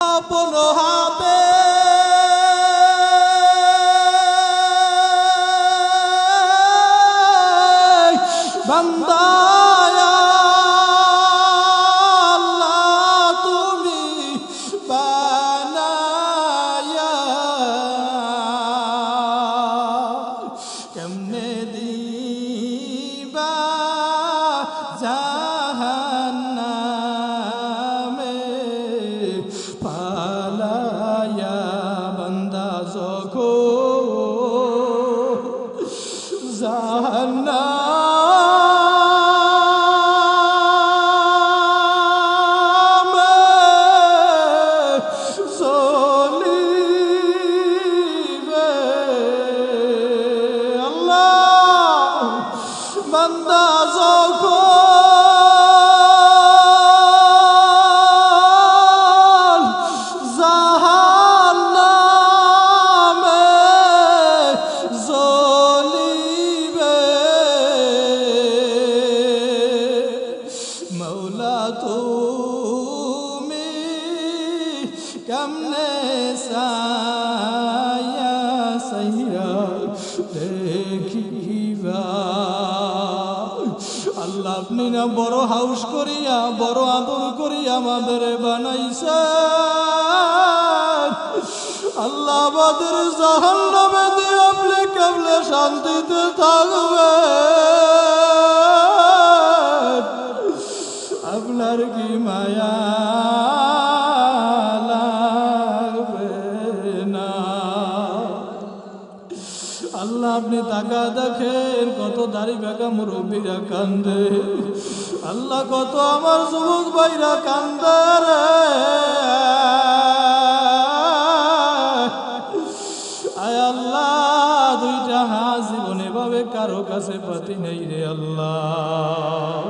আপন হাতে বান্দায়া আল্লাহ তুমি বানায়া কেমনে দিবা জাহান্নামে পালায়া বান্দা যখন জাহান্নামে চলিবে আল্লাহ বান্দা যখন জাহান্নামে জ্বলিবে মৌলা তুমি কেমনে সায়া সাইয়া দেখিবা আল্লাহ আপনি না বড় হাউস করিয়া বড় আদর করিয়া আমাদের বানাইছেন আল্লাহ আমাদের জাহান্নামে দিয়ে আপনি কেমনে শান্তিতে থাকবেন আপনার কি মায়া লাগবে না আল্লাহ আপনি তাকা দেখেন কত দাড়ি বেগা মুরব্বীরা কান্দে আল্লাহ কত আমার যুবক ভাইরা কান্দে রে আয় আল্লাহ দুইটা হাত জীবনে ভাবে কারো কাছে পাতি নেই রে আল্লাহ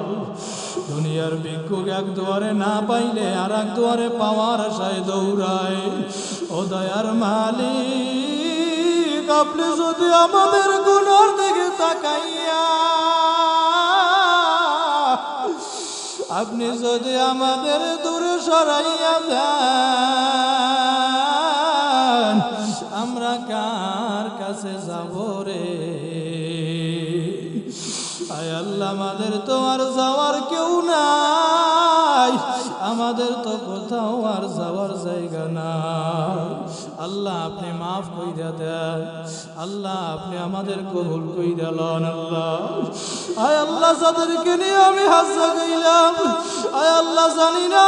দুনিয়ার ভিক্ষুক এক দুয়ারে না পাইলে আর এক দুয়ারে পাওয়ার আশায় দৌড়ায় ও দয়ার মালিক আপনি যদি আমাদের গুনার দিকে তাকাইয়া আপনি যদি আমাদের দূরে সরাইয়া দেন আমরা কার কাছে যাব রে আয় আল্লাহ আমাদের তো আর যাওয়ার কেউ নাই আমাদের তো কোথাও আর যাওয়ার জায়গা নাই আল্লাহ আপনি মাফ কইরা দেন আল্লাহ আপনি আমাদের কবুল কইরা লন আল্লাহ আয় আল্লাহ যাদেরকে নিয়ে আমি হাজ লাগাইলাম আয় আল্লাহ জানি না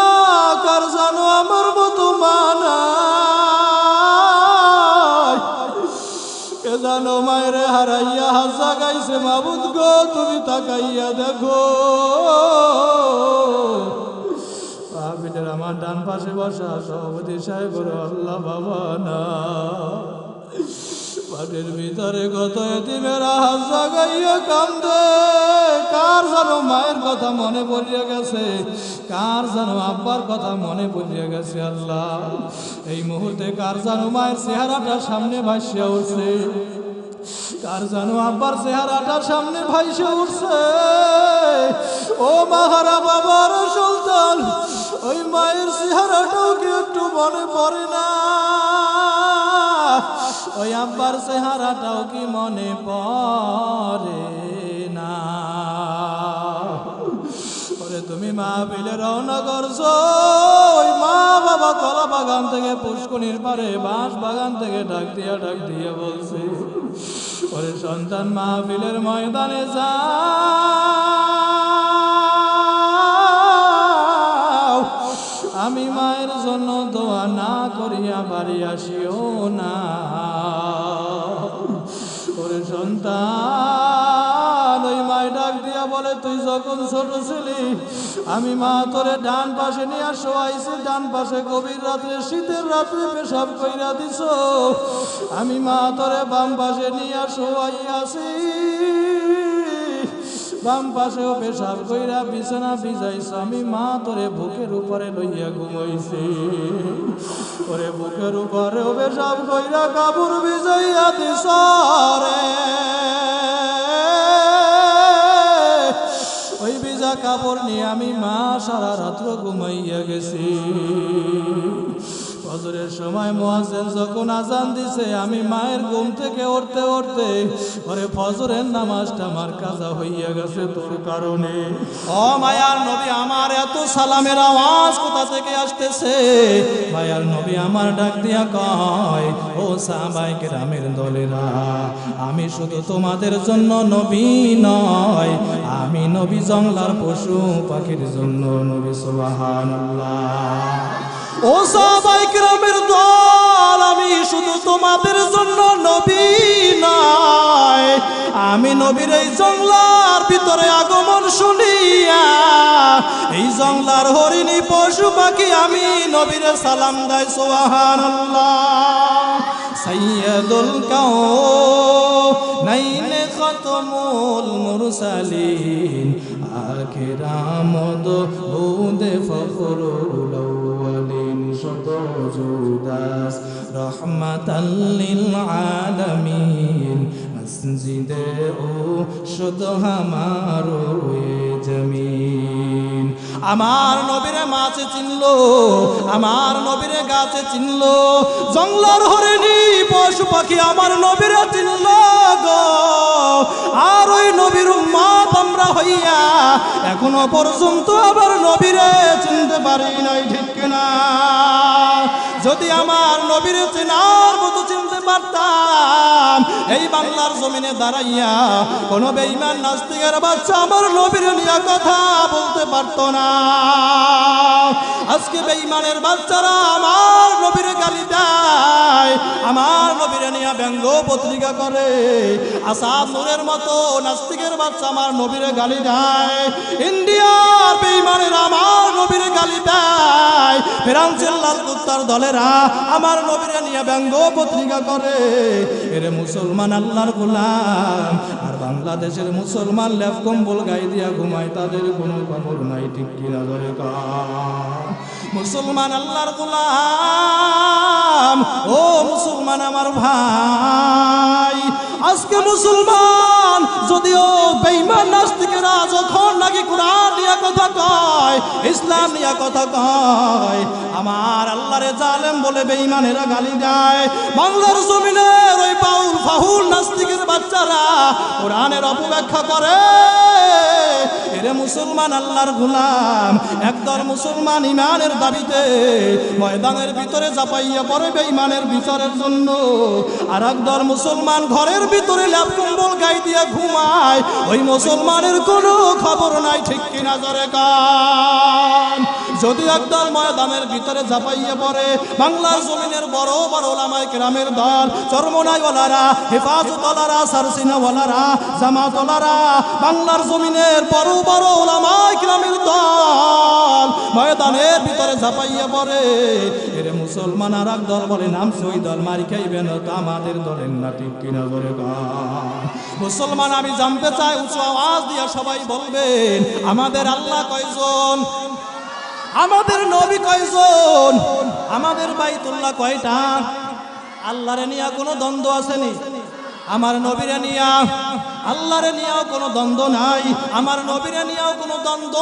কার জানো আমার মতো মানা কে জানো মায়ের হারাইয়া হাজ লাগাইছে মাবুদ গো তুমি তাকাইয়া দেখো পাপিদের আমার ডান পাশে বসা সভাপতি সাহেব আল্লাহ বাবা না পাটের ভিতরে কত এতিমেরা হাত জাগাইয়া কান্দে কার যেন মায়ের কথা মনে পড়িয়া গেছে কার যেন আব্বার কথা মনে পড়িয়া গেছে আল্লাহ এই মুহূর্তে কার যেন মায়ের চেহারাটা সামনে ভাসিয়া উঠছে কার যেন আব্বার চেহারাটা সামনে ভাইসে উঠছে ও মাহারা বাবার সুলতান ওই মায়ের চেহারাটাও কি একটু মনে পড়ে না ওই আব্বার চেহারাটাও কি মনে পড়ে না ওরে তুমি মাহফিলে রওনা করছো ওই মা বাবা কলা বাগান থেকে পুষ্কনির পারে বাঁশ বাগান থেকে ডাক দিয়া বলছে ওরে সন্তান মাহফিলের ময়দানে যাও আমি মায়ের জন্য দোয়া না করিয়া বাড়ি আসিও না ওরে সন্তান ওই মায় ডাক দিয়া বলে তুই যখন ছোট ছিলি আমি মা তোরে ডান পাশে নিয়ে শোয়াইছি ডান পাশে গভীর রাত্রে শীতের রাত্রে পেশাব কইরা দিছ আমি মা তোরে বাম পাশে নিয়ে শোয়াইয়াছি বাম পাশেও পেশাব কইরা বিছানা ভিজাইছ আমি মা তোরে বুকের উপরে লইয়া ঘুমাইছি ওরে বুকের উপরেও পেশাব কইরা কাপড় ভিজাইয়া দিছ রে ওই ভিজা কাপড় নিয়ে আমি মা সারা রাত্র ঘুমাইয়া গেছি ফজরের সময় মুয়াজ্জিন যখন আজান দিছে আমি মায়ের ঘুম থেকে উঠতে উঠতে ওরে ফজরের নামাজটা আমার কাজা হইয়া গেছে তোর কারণে। ও মায়ার নবী আমার এত সালামের আওয়াজ কোথা থেকে আসতেছে? মায়ার নবী আমার ডাক দিয়া কয়, ও সাহাবায়ে কেরামের দলেরা, আমি শুধু তোমাদের জন্য নবী নয়, আমি নবী জংলার পশু পাখির জন্য নবী। সুবহানাল্লাহ। ও সাহাবায়ে কেরামের দল, আমি শুধু তোমাদের জন্য নবী নয়, আমি নবীর এই জংলার ভিতরে আগমন শুনিয়া এই জংলার হরিণী পশু পাখি আমি নবীর সালাম দেয়। সুবহানাল্লাহ। সাইয়্যিদুল কাওনাইন খাতামুল মুরসালিন আখির আমদ বুদে ফখরুল আউয়ালিন শত জুদাস রহমাতাল লিল আলামিন মসজিদে ও শুদ হামারো জমিন। আমার নবীরে মাছে চিনলো, আমার নবীরে গাছে চিনলো, জংলার হরিণী পশু পাখি আমার নবীরে চিনলো গো। আর ওই নবীর উম্মত আমরা হইয়া এখনো পর্যন্ত আবার নবীরে চিনতে পারি নাই, ঠিক কিনা? যদি আমার নবীরে চেনার মতো চিনতে পারতাম, এই বাংলার জমিনে দাঁড়াইয়া কোন বেঈমান নাস্তিকের বাচ্চা আমার নবীরে নিয়ে কথা বলতে পারতো না। আজকে বেঈমানের বাচ্চারা আমার নবীরে গালি দেয়, আমার নবীরে নিয়ে ব্যঙ্গ পত্রিকা করে। আসাদ নূরের মতো নাস্তিকের বাচ্চা আমার নবীরে গালি দেয়, ইন্ডিয়ার বেঈমানের আমার নবীরে গালি দেয়, ফ্রান্সের লাল কুত্তার দলেরা আমার নবীরে নিয়ে ব্যঙ্গ পত্রিকা করে। এরে মুসলমান আল্লাহর গোলাম, আর বাংলাদেশের মুসলমান লেপ কম্বল গায়ে দিয়া ঘুমায়, তাদের কোনো খবর নাই, ঠিক কিনা? ধরে মুসলমান আল্লাহর গোলাম, ও মুসলমান আমার ভাই, আজকে মুসলমান যদিও বেঈমান নাস্তিকেরা যখন নাকি কোরআন নিয়ে কথা কয়, ইসলাম নিয়ে কথা কয়, আমার আল্লাহরে জালেম বলে বেঈমানেরা গালি দেয়। বাংলার জমিনের ওই বাউল ফাহুল নাস্তিকের বাচ্চারা কোরআনের অপব্যাখ্যা করে। এরে মুসলমান আল্লাহর গোলাম, একদল মুসলমান ইমানের দাবিতে ময়দানের ভিতরে চাপাইয়া পড়ে বেঈমানের বিচারের জন্য, আর একদল মুসলমান ঘরের ভিতরে ল্যাপ কম্বল গায়ে দিয়া ঘুমায়, ওই মুসলমানের কোনো খবর নাই, ঠিক কিনা? জোরে কান। যদি একদল ময়দানের ভিতরে ঝাঁপাইয়া পড়ে বাংলার জমিনের বড় বড় ওলামায়ে কেরামের দল, চরমনাইওয়ালারা, হেফাজতওয়ালারা, সারসিনাওয়ালারা, জামাতওয়ালারা, বাংলার জমিনের বড় বড় ওলামায়ে কেরামের দল ময়দানের ভিতরে ঝাঁপাইয়া পড়ে, এরে মুসলমান আর এক দল বলে নামছে ওই দল মারি খাইবেন, তো আমাদের দলের না, ঠিক কিনা? বলে মুসলমান আমি জানতে চাই, উঁচু আওয়াজ দিয়া সবাই বলবেন, আমাদের আল্লাহ কয়জন? আমাদের নবী কয়জন? আমাদের বাইতুল্লাহ কয়টা? আল্লাহরে নিয়া কোনো দ্বন্দ্ব আসেনি? আমার নবীরে নিয়া আল্লাহরে নিয়েও কোনো দ্বন্দ্ব নাই, আমার নবীরে নিয়েও কোনো দ্বন্দ্ব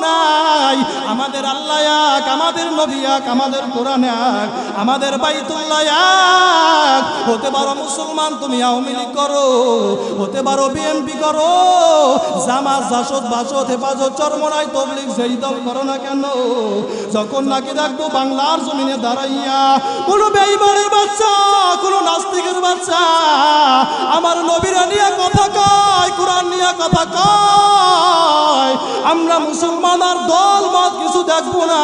নাই। আমাদের আল্লাহ এক, আমাদের নবী এক, আমাদের কোরআন এক, আমাদের বাইতুল্লাহ এক। হতে পারো মুসলমান তুমি আওয়ামী লীগ করো, হতে পারো বিএনপি করো, জামাত, জাসদ, বাসদ, হেফাজত, চরমনাই, তবলিগ, যেই দল করো না কেন, যখন নাকি দেখবো বাংলার জমিনে দাঁড়াইয়া কোনো বেঈমানের বাচ্চা, কোনো নাস্তিকের বাচ্চা আমার নবীরা নিয়ে কথা কয়, কোরআন নিয়ে কথা কয়, আমরা মুসলমান আর দল মত কিছু দেখবো না,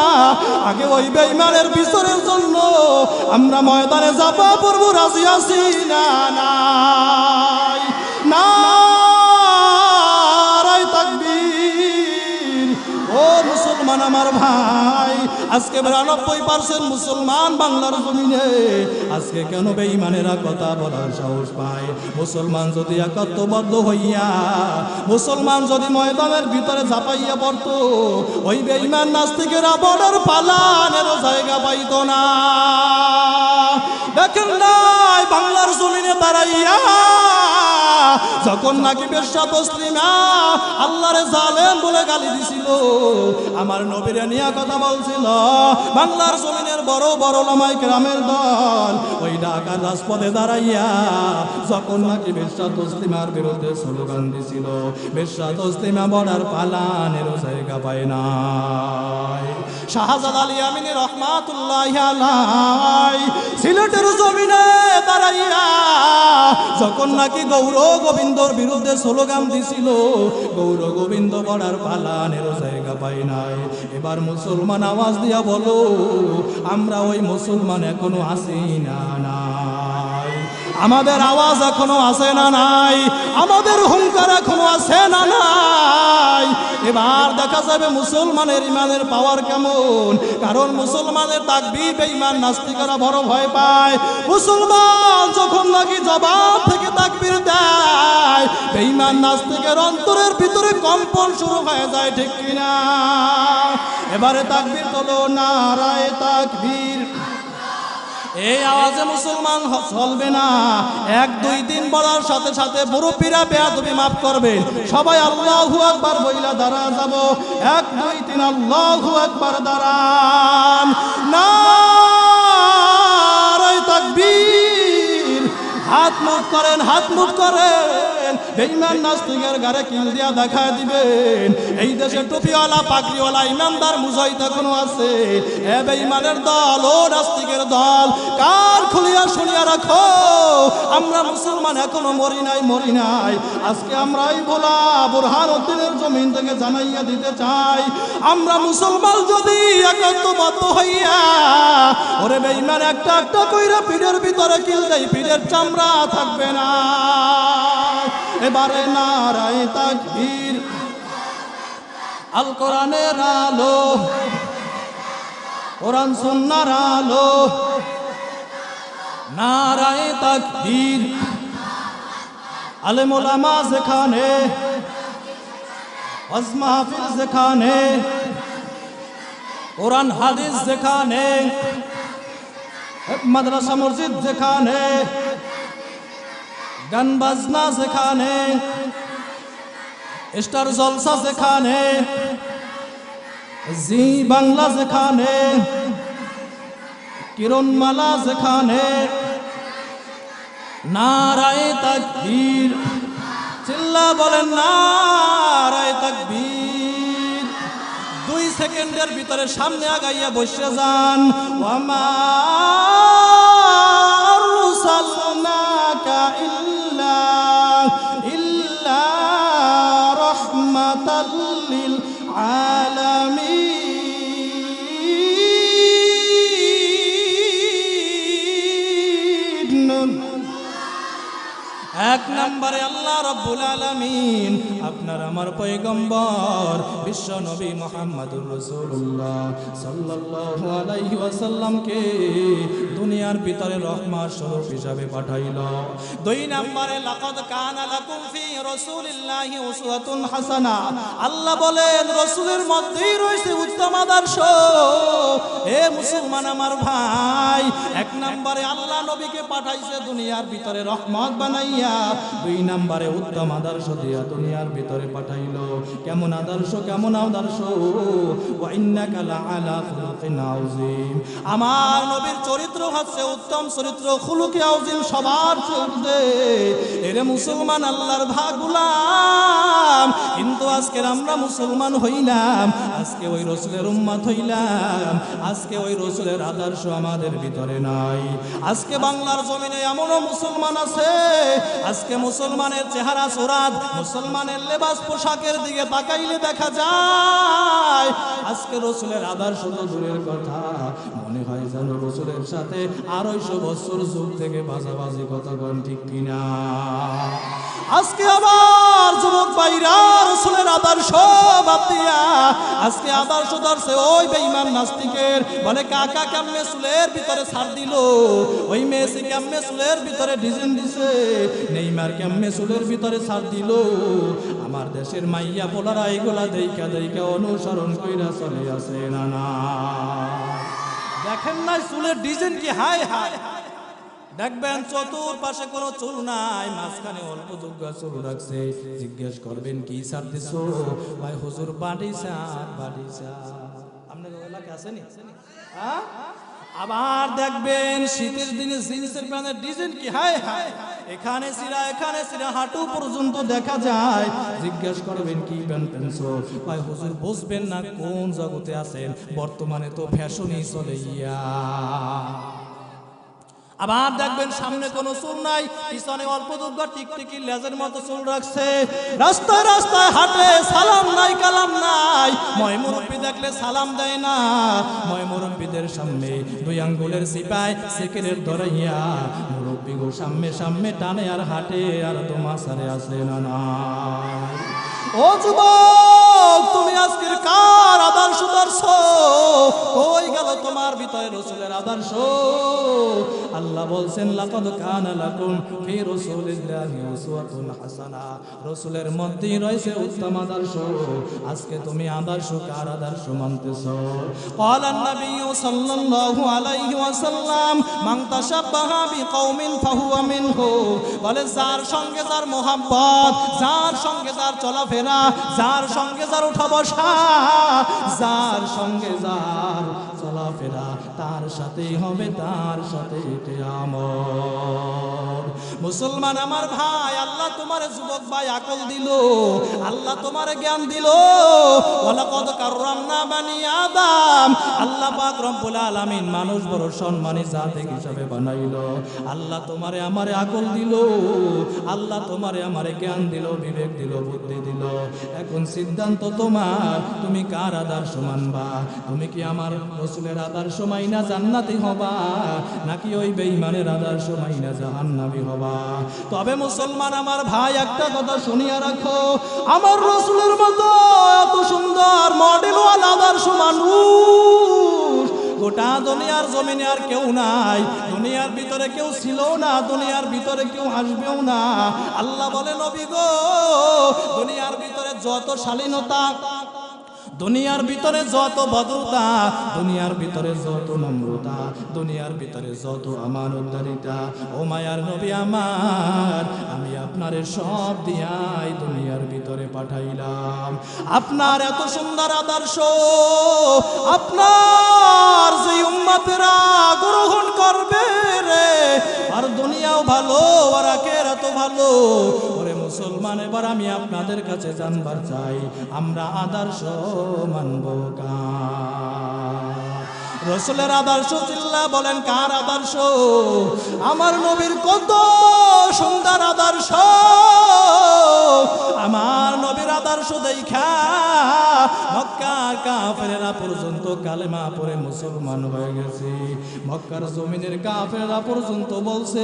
আগে ওই বেঈমানের বিচারের জন্য আমরা ময়দানে যাবা পড়বো, রাজি আছি না? নাই, নারায়ে তাকবীর। ও মুসলমান আমার ভাই, আজকে 92% মুসলমান বাংলার জমিনে, আজকে কেন বেঈমানেরা কথা বলার সাহস পায়? মুসলমান যদি একত্রবদ্ধ হইয়া, মুসলমান যদি ময়দানের ভিতরে ঝাঁপাইয়া পড়তো, ওই বেঈমান নাস্তিকেরা বর্ডার পালানের জায়গা পাইত না। দেখেন নাই বাংলার জমিনে দাঁড়াইয়া যখন নাকি বেশ্যা তসলিমা আল্লাহরে জালেম বলে গালি দিছিল, আমার নবীরে নিয়ে কথা বলছিল, বাংলার জমিনের বড় বড় ওলামায়ে কেরামের দল ওই ঢাকার রাজপথে দাঁড়াইয়া যখন নাকি বেশ্যা তসলিমার বিরুদ্ধে স্লোগান দিছিল, বেশ্যা তসলিমা বর্ডার পালানেরও জায়গা পায় নাই। শাহজালাল আমিনী রহমাতুল্লাহি আলাইহি সিলেটের জমিনে দাঁড়াইয়া যখন নাকি গৌর গোবিন্দর বিরুদ্ধে স্লোগান দিছিল, গৌর গোবিন্দ বর্ডার পালানেরও জায়গা পায় নাই। এবার মুসলমান আওয়াজ দিয়া বলো, আমরা ওই মুসলমান এখনো আছি না নাই? আমাদের আওয়াজ এখনো আছে না নাই? আমাদের হুঙ্কার এখনো আছে না নাই? এবার দেখা যাবে মুসলমানের ইমানের পাওয়ার কেমন। কারণ মুসলমানের তাকবীর বেঈমান নাস্তিকরা বড় ভয় পায়। মুসলমান যখন নাকি জবাব থেকে তাকবীর দেয়, বেঈমান নাস্তিকের অন্তরের ভিতরে কম্পন শুরু হয়ে যায়, ঠিক কিনা? এবারে তাকবীর তোলো, নারায়ে তাকবীর। এই আওয়াজে মুসলমান চলবে না। 1 2 3 বলার সাথে সাথে মুরব্বীরা বেয়াদবি মাফ করবেন। সবাই আল্লাহু আকবার বইলা দাঁড়া যাব। 1 2 3 আল্লাহু আকবার দাঁড়ান। নারায়ে তাকবীর। হাত মুখ করেন, হাত মুখ করেন। বেঈমান নাস্তিকের গারে কিল দিয়া দেখায় দিবেন, এই দেশে টুপিওয়ালা পাগড়িওয়ালা ইমানদার মুজাহিদ এখনো আছে। এ বেঈমানের দল, ও নাস্তিকের দল, কান খুলিয়া শুনিয়া রাখো, আমরা মুসলমান এখনো মরি নাই, মরি নাই। আজকে আমরা এই ভোলা বুরহানুদ্দিনের জমিন থেকে জানাইয়া দিতে চাই, আমরা মুসলমান যদি একত্রবদ্ধ হইয়া ওরে বেঈমান একটা একটা কইরা পিঠের ভিতরে কিল দেই, পিঠের চামড়া থাকবে না। এবারে নারায়ে তাকবীর। আল কোরআনের আলো, কোরআন সুন্নাহর আলো, নারায়ে তাকবীর। আলেম ওলামা যেখানে, ওয়াজ মাহফিল যেখানে, কোরআন হাদিস যেখানে, মাদ্রাসা মসজিদ যেখানে, গান বাজনা যেখানে, স্টার জলসা যেখানে, জি বাংলা যেখানে, কিরণমালা যেখানে, নারায়ে তাকবীর। চিল্লা বলেন নারায়ে তাকবীর। 2 সেকেন্ডের ভিতরে সামনে আগাইয়া বসে যান। ওয়ামা আরসালনাকা ইল্লা রাহমাতাল লিল আলামিন। 1 নম্বরে আল্লাহ রাব্বুল আলামিন আপনার আমার পয়গম্বর বিশ্ব নবী মুহাম্মদুর রাসূলুল্লাহ সাল্লাল্লাহু আলাইহি ওয়াসাল্লামকে দুনিয়ার ভিতরে রহমত স্বরূপ হিসাবে পাঠাইল। 2 নম্বরে লাকাদ কানা লাকুম ফি রাসূলিল্লাহি উসওয়াতুন হাসানা। আল্লাহ বলেন রাসূলের মধ্যেই রয়েছে উত্তম আদর্শ। হে মুসলমান আমার ভাই, 1 নম্বরে আল্লাহ নবীকে পাঠাইছে দুনিয়ার ভিতরে রহমত বানাইয়া, 2 নম্বরে উত্তম আদর্শ দিয়া দুনিয়ার ভিতরে পাঠাইলো। কেমন আদর্শ, কেমন আদর্শ? ওয়া ইন্নাকা লাআলা খুলুকিন আযীম। আমার নবীর চরিত্র হচ্ছে উত্তম চরিত্র, খুলুকি আযীম, সবার চরিত্রে। এরে মুসলমান আল্লাহর গোলাম, কিন্তু আজকে আমরা মুসলমান হইলাম, আজকে ওই রাসূলের উম্মত হইলাম, আজকে ওই রাসূলের আদর্শ আমাদের ভিতরে নাই। আজকে বাংলার জমিনে এমনও মুসলমান আছে, আজকে মুসলমানের চেহারা সুরাত, মুসলমানের লেবাস পোশাকের দিকে তাকাইলে দেখা যায় আজকে রাসূলের আদর্শ তো দূরের কথা, মনে হয় যেন রাসূলের সাথে 250 বছর যুগ থেকে বাজাবাজি কথা কোন, ঠিক কিনা? আজকে আবার যুবক ভাইরা রাসূলের আদর্শ বাদ দিয়া আজকে আদর্শ ধরছে ওই বেঈমান নাস্তিকের। বলে কাকা কেমনে চুলের ভিতরে ছাড় দিল, ওই মেসি কেমনে চুলের ভিতরে ডিজাইন দিছে, নেইমার কেমনে চুলের ভিতরে ছাড় দিল। আমার দেশের মাইয়া পোলারা এগুলা দেইকা দেইকা অনুসরণ কইরা চলে আসে না না। দেখেন না চুলের ডিজাইন কি, হায় হায়। দেখবেন চতুর্পাশে কোনো চুল নাই, মাঝখানে অল্প দুগ্গা চুল রাখছে। জিজ্ঞেস করবেন কি সার দিছো? ভাই হুজুর বাড়ি সার, বাড়ি সার। আপনার এলাকা আসেনি? হ্যাঁ। আবার দেখবেন শীতের দিনে জিন্সের প্যান্টের ডিজাইন কি, হায় হায়, এখানে সিরা হাঁটু পর্যন্ত দেখা যায়। জিজ্ঞেস করবেন কি প্যান্ট পেনছো? ভাই হুজুর বুঝবেন না কোন জগতে আছেন, বর্তমানে তো ফ্যাশনই চলে গিয়া। আবার দেখবেন সামনে কোনো চুল নাই, পিছনে অল্প দুগ্গা টিকটিকি লেজের মতো চুল রাখছে। রাস্তায় রাস্তায় হাঁটে, সালাম নাই কালাম নাই। ময় মুরব্বি দেখলে সালাম দেয় না। ময় মুরব্বিদের সামনে দুই আঙ্গুলের সিপায় সেকেরের ধরাইয়া মুরব্বি গো সামনে সামনে টানে আর হাঁটে, আর তোমার সারে আসে না না। ও যুবক, তুমি আজকের কার আদর্শ ধরছো? কই গেল তোমার ভিতরে রাসূলের আদর্শ? আল্লাহ বলছেন লাকাদ কানা লাকুম ফি রাসূলিল্লাহি উসওয়াতুন হাসানা, রাসূলের মধ্যেই রয়েছে উত্তম আদর্শ। আজকে তুমি আদর্শ কার আদর্শ মানতেছো? ক্বালান নবী সাল্লাল্লাহু আলাইহি ওয়াসাল্লাম মান তাশাব্বাহা বিকওমিন ফাহুয়া মিনহু, বলে যার সঙ্গে যার মোহাব্বত, যার সঙ্গে যার চলাফেরা, যার সঙ্গে যার উঠা বসা, যার সঙ্গে যার চলাফেরা, তার সাথেই হবে তার সাথে কিয়ামত। মুসলমান আমার ভাই, আল্লাহ তোমার যুবক ভাই আকল দিল, আল্লাহ তোমার জ্ঞান দিল। ওয়ালাকাদ কাররামনা বানি আদম, আল্লাহ পাক রব্বুল আলামিন মানুষ বড় সম্মানী জাতি হিসাবে বানাইলো। আল্লাহ তোমারে আমারে আকল দিল, আল্লাহ তোমারে আমারে জ্ঞান দিল, বিবেক দিল, বুদ্ধি দিল। এখন সিদ্ধান্ত তোমার, তুমি কার আদর্শ মানবা? তুমি কি আমার রাসূলের আদর্শ মাইনা জান্নাতি হবা, নাকি ওই বেঈমানের আদর্শ মাইনা জাহান্নামী হবা? তবে মুসলমান আমার ভাই, একটা কথা শুনিয়া রাখো, আমার রাসূলের মতো এত সুন্দর মডেলওয়ালা আদর্শ মানুষ গোটা দুনিয়ার জমিনে আর কেউ নাই। দুনিয়ার ভিতরে কেউ ছিল না, দুনিয়ার ভিতরে কেউ আসবেও না। আল্লাহ বলে নবী গো, দুনিয়ার ভিতরে যত শালীনতা, দুনিয়ার ভিতরে যত ভদ্রতা, দুনিয়ার ভিতরে যত নম্রতা, দুনিয়ার ভিতরে যত আমানতদারিতা, ও মায়ার নবী আমার, আমি আপনারে সব দিয়াই দুনিয়ার ভিতরে পাঠাইলাম। আপনার এত সুন্দর আদর্শ আপনার যে উম্মতেরা গ্রহণ করবে রে, আর দুনিয়াও ভালো আর আখিরাতও ভালো। ওরে মুসলমান, এবার আমি আপনাদের কাছে জানবার চাই, আমরা আদর্শ মানব কার? রাসূলের আদর্শ চিল্লা বলেন কার আদর্শ? আমার নবীর কত সুন্দর আদর্শ, আমার নবীর আদর্শ দেখা মক্কার কাফেরেরা পর্যন্ত কালেমা পড়ে মুসলমান হয়ে গেছে। মক্কার জমিনের কাফেরেরা পর্যন্ত বলছে,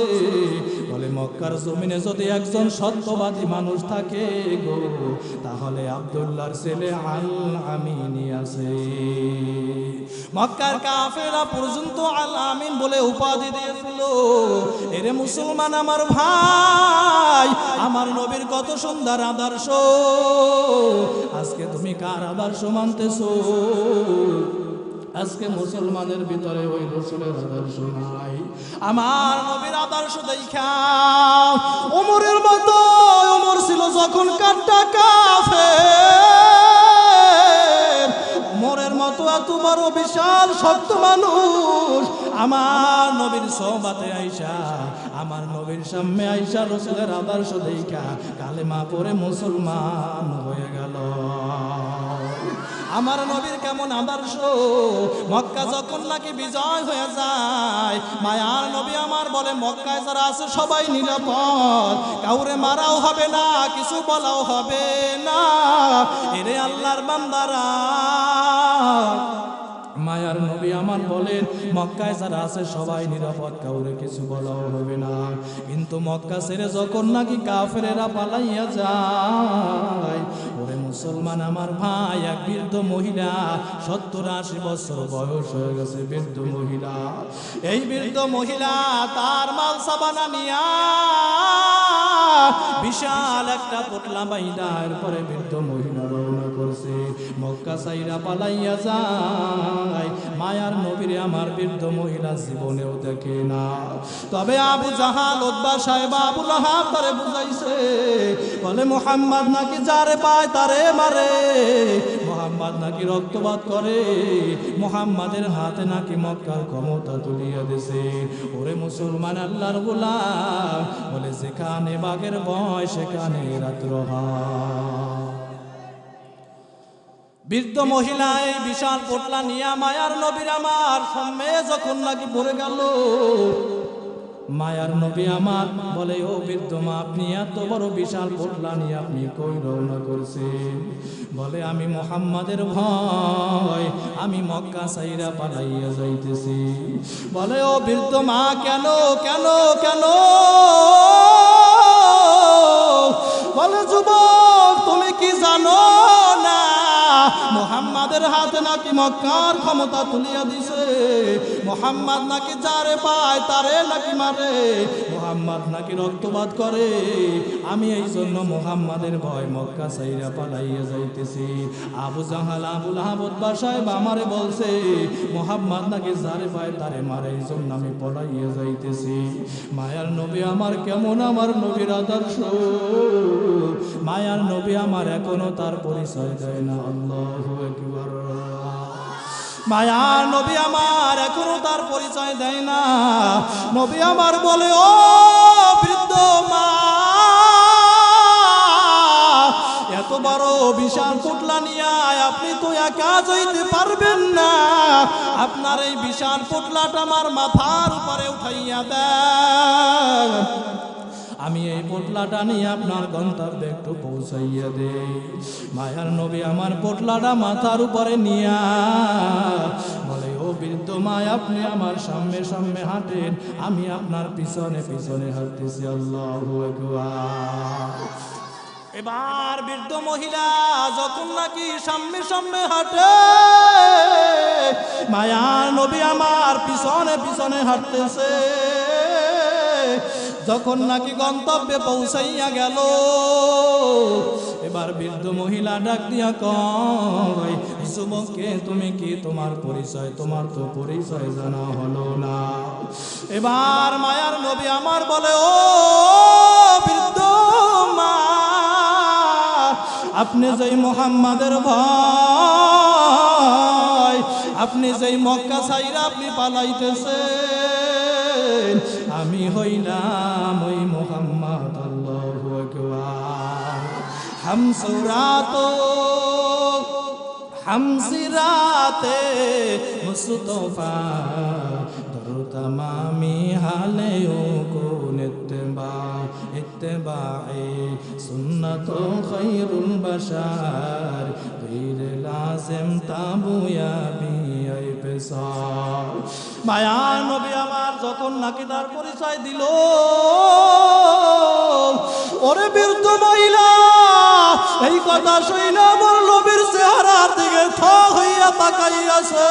বলে মক্কার জমিনে যদি একজন সত্যবাদী মানুষ থাকে গো, তাহলে আব্দুল্লাহর ছেলে আল আমিনী আছে। মক্কার কাফেররা পর্যন্ত আল আমিন বলে উপাধি দিয়েছিল। এরে মুসলমান আমার ভাই, আমার নবীর কত সুন্দর আদর্শ, আজকে তুমি কার আদর্শ মানতেছো? আজকে মুসলমানের ভিতরে ওই রাসূলের আদর্শ নাই। আমার নবীর আদর্শ দেখা ওমরের মতো, ওমর ছিল যখন কাটা কাফের, ওমরের মতো এত বড় বিশাল শক্ত মানুষ আমার নবীর সোহবতে আইসা, আমার নবীর সামনে আইসা রাসূলের আদর্শ দেখা কালেমা পড়ে মুসলমান হয়ে গেল। আমার নবীর কেমন আদর্শ! মক্কা যখন নাকি বিজয় হয়ে যায়, মায়ার নবী আমার বলে মক্কায় যারা আছে সবাই নিরাপদ, কাউরে মারাও হবে না, কিছু বলাও হবে না। এরে আল্লাহর বান্দারা, মায়ার নবী আমার বলেন মক্কায় যারা আছে সবাই নিরাপদ, কাউরে কিছু বলাও হবে না। কিন্তু মক্কা ছেড়ে যখন নাকি কাফেরেরা পালাইয়া যায়, ওরে মুসলমান আমার ভাই, এক বৃদ্ধ মহিলা, 70-80 বছর বয়স হয়ে গেছে বৃদ্ধ মহিলা। এই বৃদ্ধ মহিলা তার মাল সাবানা নিয়া বিশাল একটা পোটলা বাইদা, এরপরে বৃদ্ধ মহিলা রওনা করে করছে, মক্কা সাইরা পালাইয়া যায়। মায়ার নবীরে আমার বৃদ্ধ মহিলা জীবনেও দেখে না। তবে আবু জাহাল, উতবা, সাইবা, আবু লাহাব তারে বুঝাইছে, বলে মুহাম্মদ নাকি যারে পায় তারে মারে, মুহাম্মদ নাকি রক্তপাত করে, মুহাম্মাদের হাতে নাকি মক্কার ক্ষমতা তুলিয়া দিছে। ওরে মুসলমান আল্লাহর গোলাম, বলে যেখানে বাঘের ভয় সেখানে রাত্র হয়। বৃদ্ধ মহিলা এই বিশাল পোটলা নিয়ে মায়ার নবীর আমার সামনে যখন নাকি পড়ে গেল, মায়ার নবী আমার বলে, ও বৃদ্ধ মা, আপনি এত বড় বিশাল পোটলা নিয়ে আপনি কই রওনা করছেন? বলে, আমি মুহাম্মাদের ভয়, আমি মক্কা সাইরা পালাইয়া যাইতেছি। বলে, ও বৃদ্ধ মা, কেন কেন কেন? বলে, যুবক, তুমি কি জানো না মুহাম্মাদের হাতে নাকি মক্কার ক্ষমতা তুলিয়া দিছে? মুহাম্মদ নাকি যারে পায় তারে নাকি মারে, মুহাম্মদ নাকি রক্তপাত করে। আমি এই জন্য মুহাম্মাদের ভয় মক্কা সাইরা পালাইয়া যাইতেছি। আবু জাহাল, আবু লাহাব, উতবা, সাইবা আমারে বলছে মুহাম্মদ নাকি যারে পায় তারে মারে, এই জন্য আমি পলাইয়া যাইতেছি। মায়ার নবী আমার কেমন আমার নবীর আদর্শ, মায়ার নবী আমার এখনো তার পরিচয় দেয় না। আল্লাহু আকবার। মায়ার নবী আমার এখনো তার পরিচয় দেয় না। নবী আমার বলে, ও বৃদ্ধ মা, এত বড় বিশাল পোটলা নিয়ে আপনি তো একা যাইতে পারবেন না, আপনার এই বিশাল পোটলাটা আমার মাথার উপরে উঠাইয়া দেন, আমি এই পোটলাটা নিয়ে আপনার গন্তব্যে একটু পৌঁছাইয়া দেই। মায়ার নবী আমার পোটলাটা মাথার উপরে নিয়া বলে, ও বৃদ্ধ মা, আপনি আমার সামনে সামনে হাঁটেন, আমি আপনার পিছনে পিছনে হাঁটতেছি। আল্লাহু আকবার। এবার বৃদ্ধ মহিলা যখন নাকি সামনে সামনে হাঁটে, মায়ার নবী আমার পিছনে পিছনে হাঁটতেছে। যখন নাকি গন্তব্যে পৌঁছাইয়া গেল, এবার বৃদ্ধ মহিলা ডাক দিয়া কয়, যুবককে, তুমি কি, তোমার পরিচয়, তোমার তো পরিচয় জানা হলো না। এবার মায়ার নবী আমার বলে, ও বৃদ্ধ মা, আপনি যেই মুহাম্মাদের ভয়, আপনি যেই মক্কা সাইরা আপনি পালাইতেছেন, আমি হইলাম ওই মুহাম্মদ। আল্লাহু আকবার। হামসিরাতে মুস্তফা তমামি হালে কোন ইত্তেবায়ে সুন্নাত খায়রুল বাশার গৈর লাজিম তাবুয়া বিআই পেশার। মায়া নবী আমার যখন নাকি তার পরিচয় দিল, ওরে বৃদ্ধ মহিলা এই কথা শুনে আমার নবীর চেহারার দিকে থ হইয়া তাকাইয়াছে।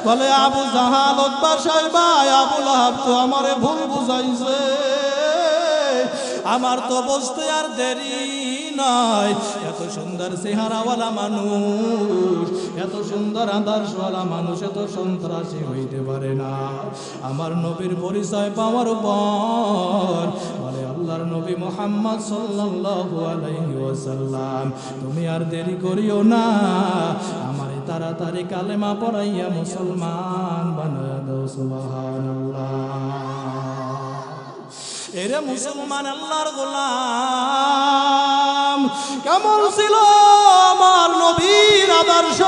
বলে, আবু জাহাল, উতবা, সাইবা, আবু লাহাব তো আমারে ভুল বুঝাইছে, আমার তো বুঝতে আর দেরি নাই। এত সুন্দর চেহারাওয়ালা মানুষ, এত সুন্দর আদর্শওয়ালা মানুষ এত সন্ত্রাসী হইতে পারে না। আমার নবীর পরিচয় পাওয়ার পর বলে, আল্লাহর নবী মুহাম্মদ সাল্লাল্লাহু আলাইহি ওয়াসাল্লাম, তুমি আর দেরি করিও না, আমারে তাড়াতাড়ি কালেমা পড়াইয়া মুসলমান বানায় দাও। সুবহানাল্লাহ। এরে মুসলমান আল্লাহর গোলাম, কেমন ছিল আমার নবীর আদর্শ?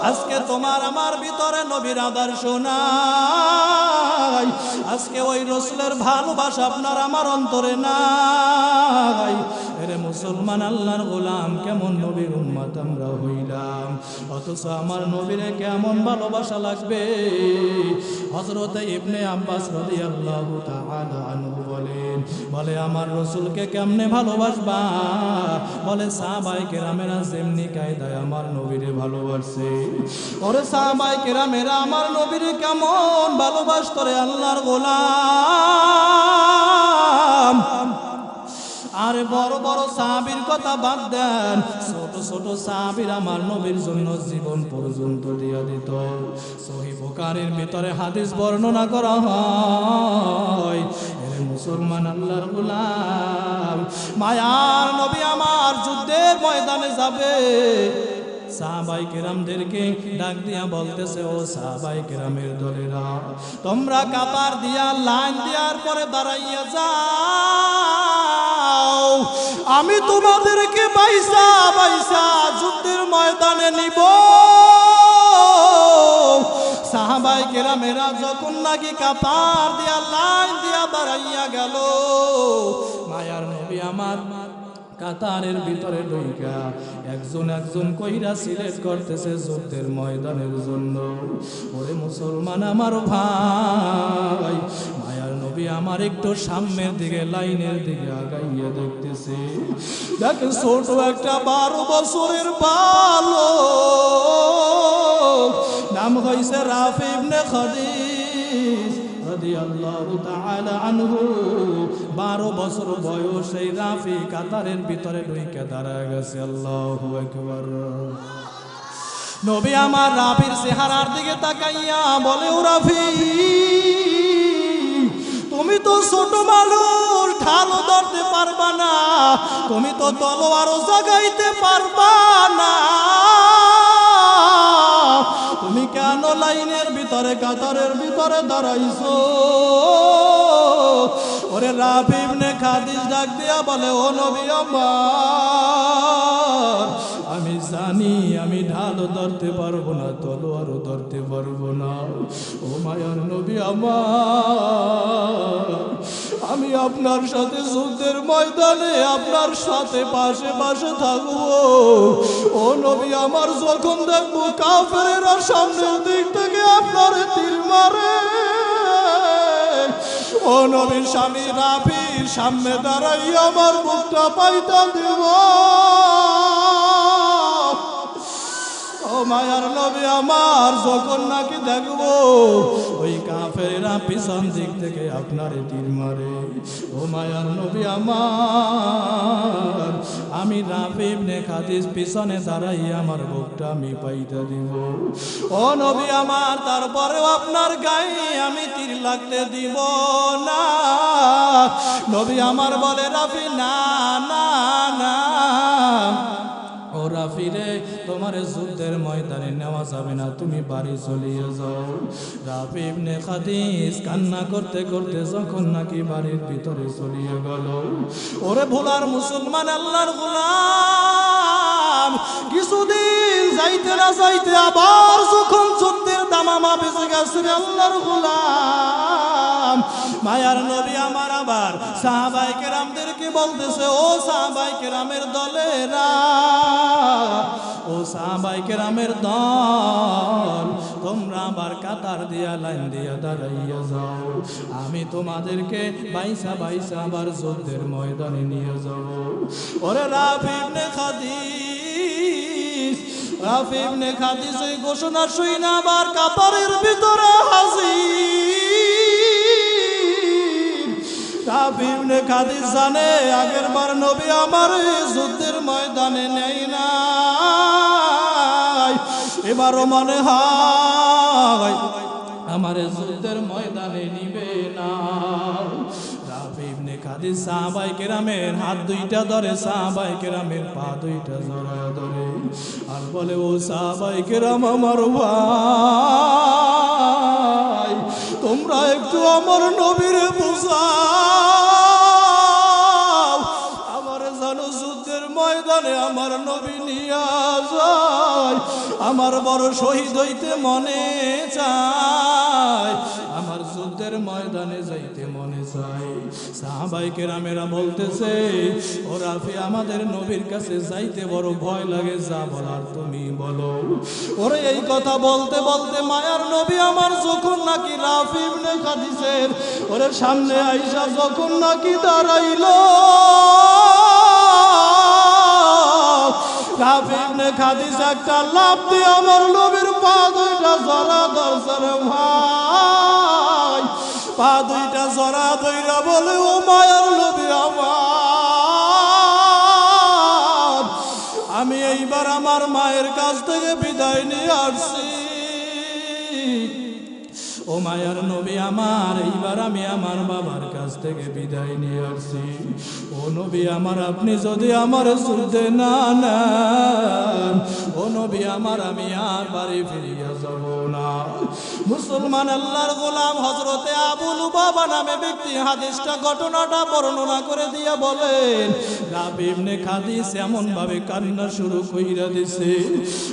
আজকে তোমার আমার ভিতরে নবীর আদর্শ নাই, আজকে ওই রাসূলের ভালোবাসা আপনার আমার অন্তরে নাই। এরে মুসলমান আল্লাহর গোলাম, কেমন নবীর উম্মত আমরা হইলাম, অথচ আমার নবীরে কেমন ভালোবাসা লাগবে। হযরত ইবনে আব্বাস রাদিয়াল্লাহু তাআলা আনহু বলে আমার রাসূলকে কেমনে ভালোবাসবা? বলে, সাহাবায়ে কেরামেরা যেমনি কায়দায় আমার নবীরে ভালোবাসে, ওরে সাহাবায়ে কেরামেরা আমার নবীরে কেমন ভালোবাসতো রে আল্লাহর গোলাম। আরে বড় বড় সাহাবীর কথা বাদ দেন, ছোট ছোট সাহাবীর আমার নবীর জন্য জীবন পর্যন্ত দিয়ে দিত। সহিহ বুখারীর ভিতরে হাদিস বর্ণনা করা হয়, এরে মুসলমান আল্লাহর গোলাম, মায়ার নবী আমার যুদ্ধের ময়দানে যাবে, সাহাবাই কেরামদেরকে ডাক দিয়া বলতেছে, ও সাহাবাই কেরামের দলেরা, তোমরা কাতার দিয়া লাইন দেওয়ার পরে দাঁড়াইয়া যাও, আমি তোমাদেরকে বাইসা বাইসা যুদ্ধের ময়দানে নিব। সাহাবাই কেরামেরা যখন নাকি কাতার দিয়া লাইন দিয়া দাঁড়াইয়া গেল, মায়ার নবী আমার কাতারের ভিতরে ঢুইকা একজন একজন কইরা সিলেক্ট করতেছে যুদ্ধের ময়দানের জন্য। ওরে মুসলমান আমার ভাই, মায়ার নবী আমার একটু সামনের দিকে লাইনের দিকে আগাইয়া দেখতেছে, দেখেন ছোট একটা 12 বছরের বালক, নাম হইছে রাফি ইবনে খাদিজ রাদিয়াল্লাহু তাআলা আনহু। 12 বছর বয়স এই রাফি কাতারের ভিতরে ঢুকে দাঁড়ায় গেছে। আল্লাহু আকবার। নবী আমার রাফির চেহারার দিকে তাকাইয়া বলে, ও রাফি, তুমি তো ছোট মানুষ, ঢালও ধরতে পারবা না, তুমি তো তলোয়ারও জাগাইতে পারবা না, তুমি কেন লাইনের ভিতরে কাতারের ভিতরে দাঁড়াইছো? ওরে রাফি ইবনে খাদিজ ডাক দিয়া বলে, ও নবী আমার, আমি জানি আমি ঢালও ধরতে পারবো না, তলোয়ারও ধরতে পারবো না। ও মায়ার নবী আমার, আমি আপনার সাথে যুদ্ধের ময়দানে আপনার সাথে পাশে পাশে থাকবো। ও নবী আমার, যখন দেখবো কাফেরেরা সামনের দিক থেকে আপনার তীর মারে, ও নবীর স্বামী রাফির সামনে দাঁড়াই আমার বুকটা পাইতা দিব। ও মায়ার নবী আমার, যখন নাকি দেখবো ওই কাফেরেরা পিছন দিক থেকে আপনার তীর মারে, ও মায়ার নবী আমার, আমি রাফি ইবনে খাদিজ পিছনে দাঁড়াই আমার বুকটা আমি পাইতা দিব। ও নবী আমার, তারপরেও আপনার গায়ে আমি তীর লাগতে দিব না। নবী আমার বলে, রাফি না না না, ও রাফি রে, তোমার যুদ্ধের ময়দানে নেওয়া যাবে না, তুমি বাড়ি চলিয়ে যাও। রাফি ইবনে খাদিজ কান্না করতে করতে যখন নাকি বাড়ির ভিতরে চলিয়ে গেল, ওরে ভোলার মুসলমান আল্লাহর গোলাম, কিছুদিন যাইতে না যাইতে আবার যখন যুদ্ধের দামামা বেজে গেছে আল্লাহর গোলাম, মায়ার নবী আমার আবার সাহাবায়ে কেরামদেরকে বলতেছে, ও সাহাবায়ে কেরামের দলেরা, ও সাহাবায়ে কেরামের দল, তোমরা আবার কাতার দিয়া লাইন দিয়া দাঁড়াইয়া যাও, আমি তোমাদেরকে বাইসা বাইসা আবার যুদ্ধের ময়দানে নিয়ে যাব। ওরে রাফি ইবনে খাদিজ, রাফি ইবনে খাদিজ এই ঘোষণা শুনে আবার কাতারের ভিতরে হাজির। রাফি ইবনে খাদিজ জানে আগের বার নবী আমার যুদ্ধের ময়দানে নেই নাই, এবারও মনে হয় আমার যুদ্ধের ময়দানে নিবে না। রাফি ইবনে খাদিজ সাহাবায়ে কেরামের হাত দুইটা ধরে, সাহাবায়ে কেরামের পা দুইটা জড়ায় ধরে আর বলে, ও সাহাবায়ে কেরাম আমার ভাই, তোমরা একটু আমার নবীরে বুঝাও, আমার জানো যুদ্ধের ময়দানে আমার নবী নিয়া যায়, আমার বড় শহীদ হইতে মনে চায়, আমার যুদ্ধের ময়দানে যাইতে মনে চায়। সাহাবায়ে কেরামেরা বলতেছে, ও রাফি, আমাদের নবীর কাছে যাইতে বড় ভয় লাগে, যা বলার তুমি বলো। ওরে এই কথা বলতে বলতে মায়ার নবী আমার যখন নাকি রাফি ইবনে খাদিজের ওরে সামনে আইসা যখন নাকি দাঁড়াইল, রাফি ইবনে খাদিজ একটা লাফ দিয়ে আমার নবীর পা দুইটা জড়া ধরছে রে ভাই, পা দুইটা জড়া ধইরা বলে, ও মায়ার নবী আমার, আমার মায়ের কাছ থেকে বিদায় নিয়ে আসছি। ও মায়ার নবী আমার, এইবার আমি আমার বাবার কাছ থেকে বিদায় নিয়ে আসছি। ও নবী আমার, আপনি যদি আমার যুদ্ধে না নেন, ও নবী আমার, আমি আর বাড়ি ফিরিয়া যাব না। মুসলমান আল্লাহর গোলাম হযরতে আবু লুবাবা নামে ব্যক্তি হাদিসটা ঘটনাটা বর্ণনা করে দিয়া বলেন, রাবি ইবনে খাদিস এমন ভাবে কান্না শুরু কইরা দিছে,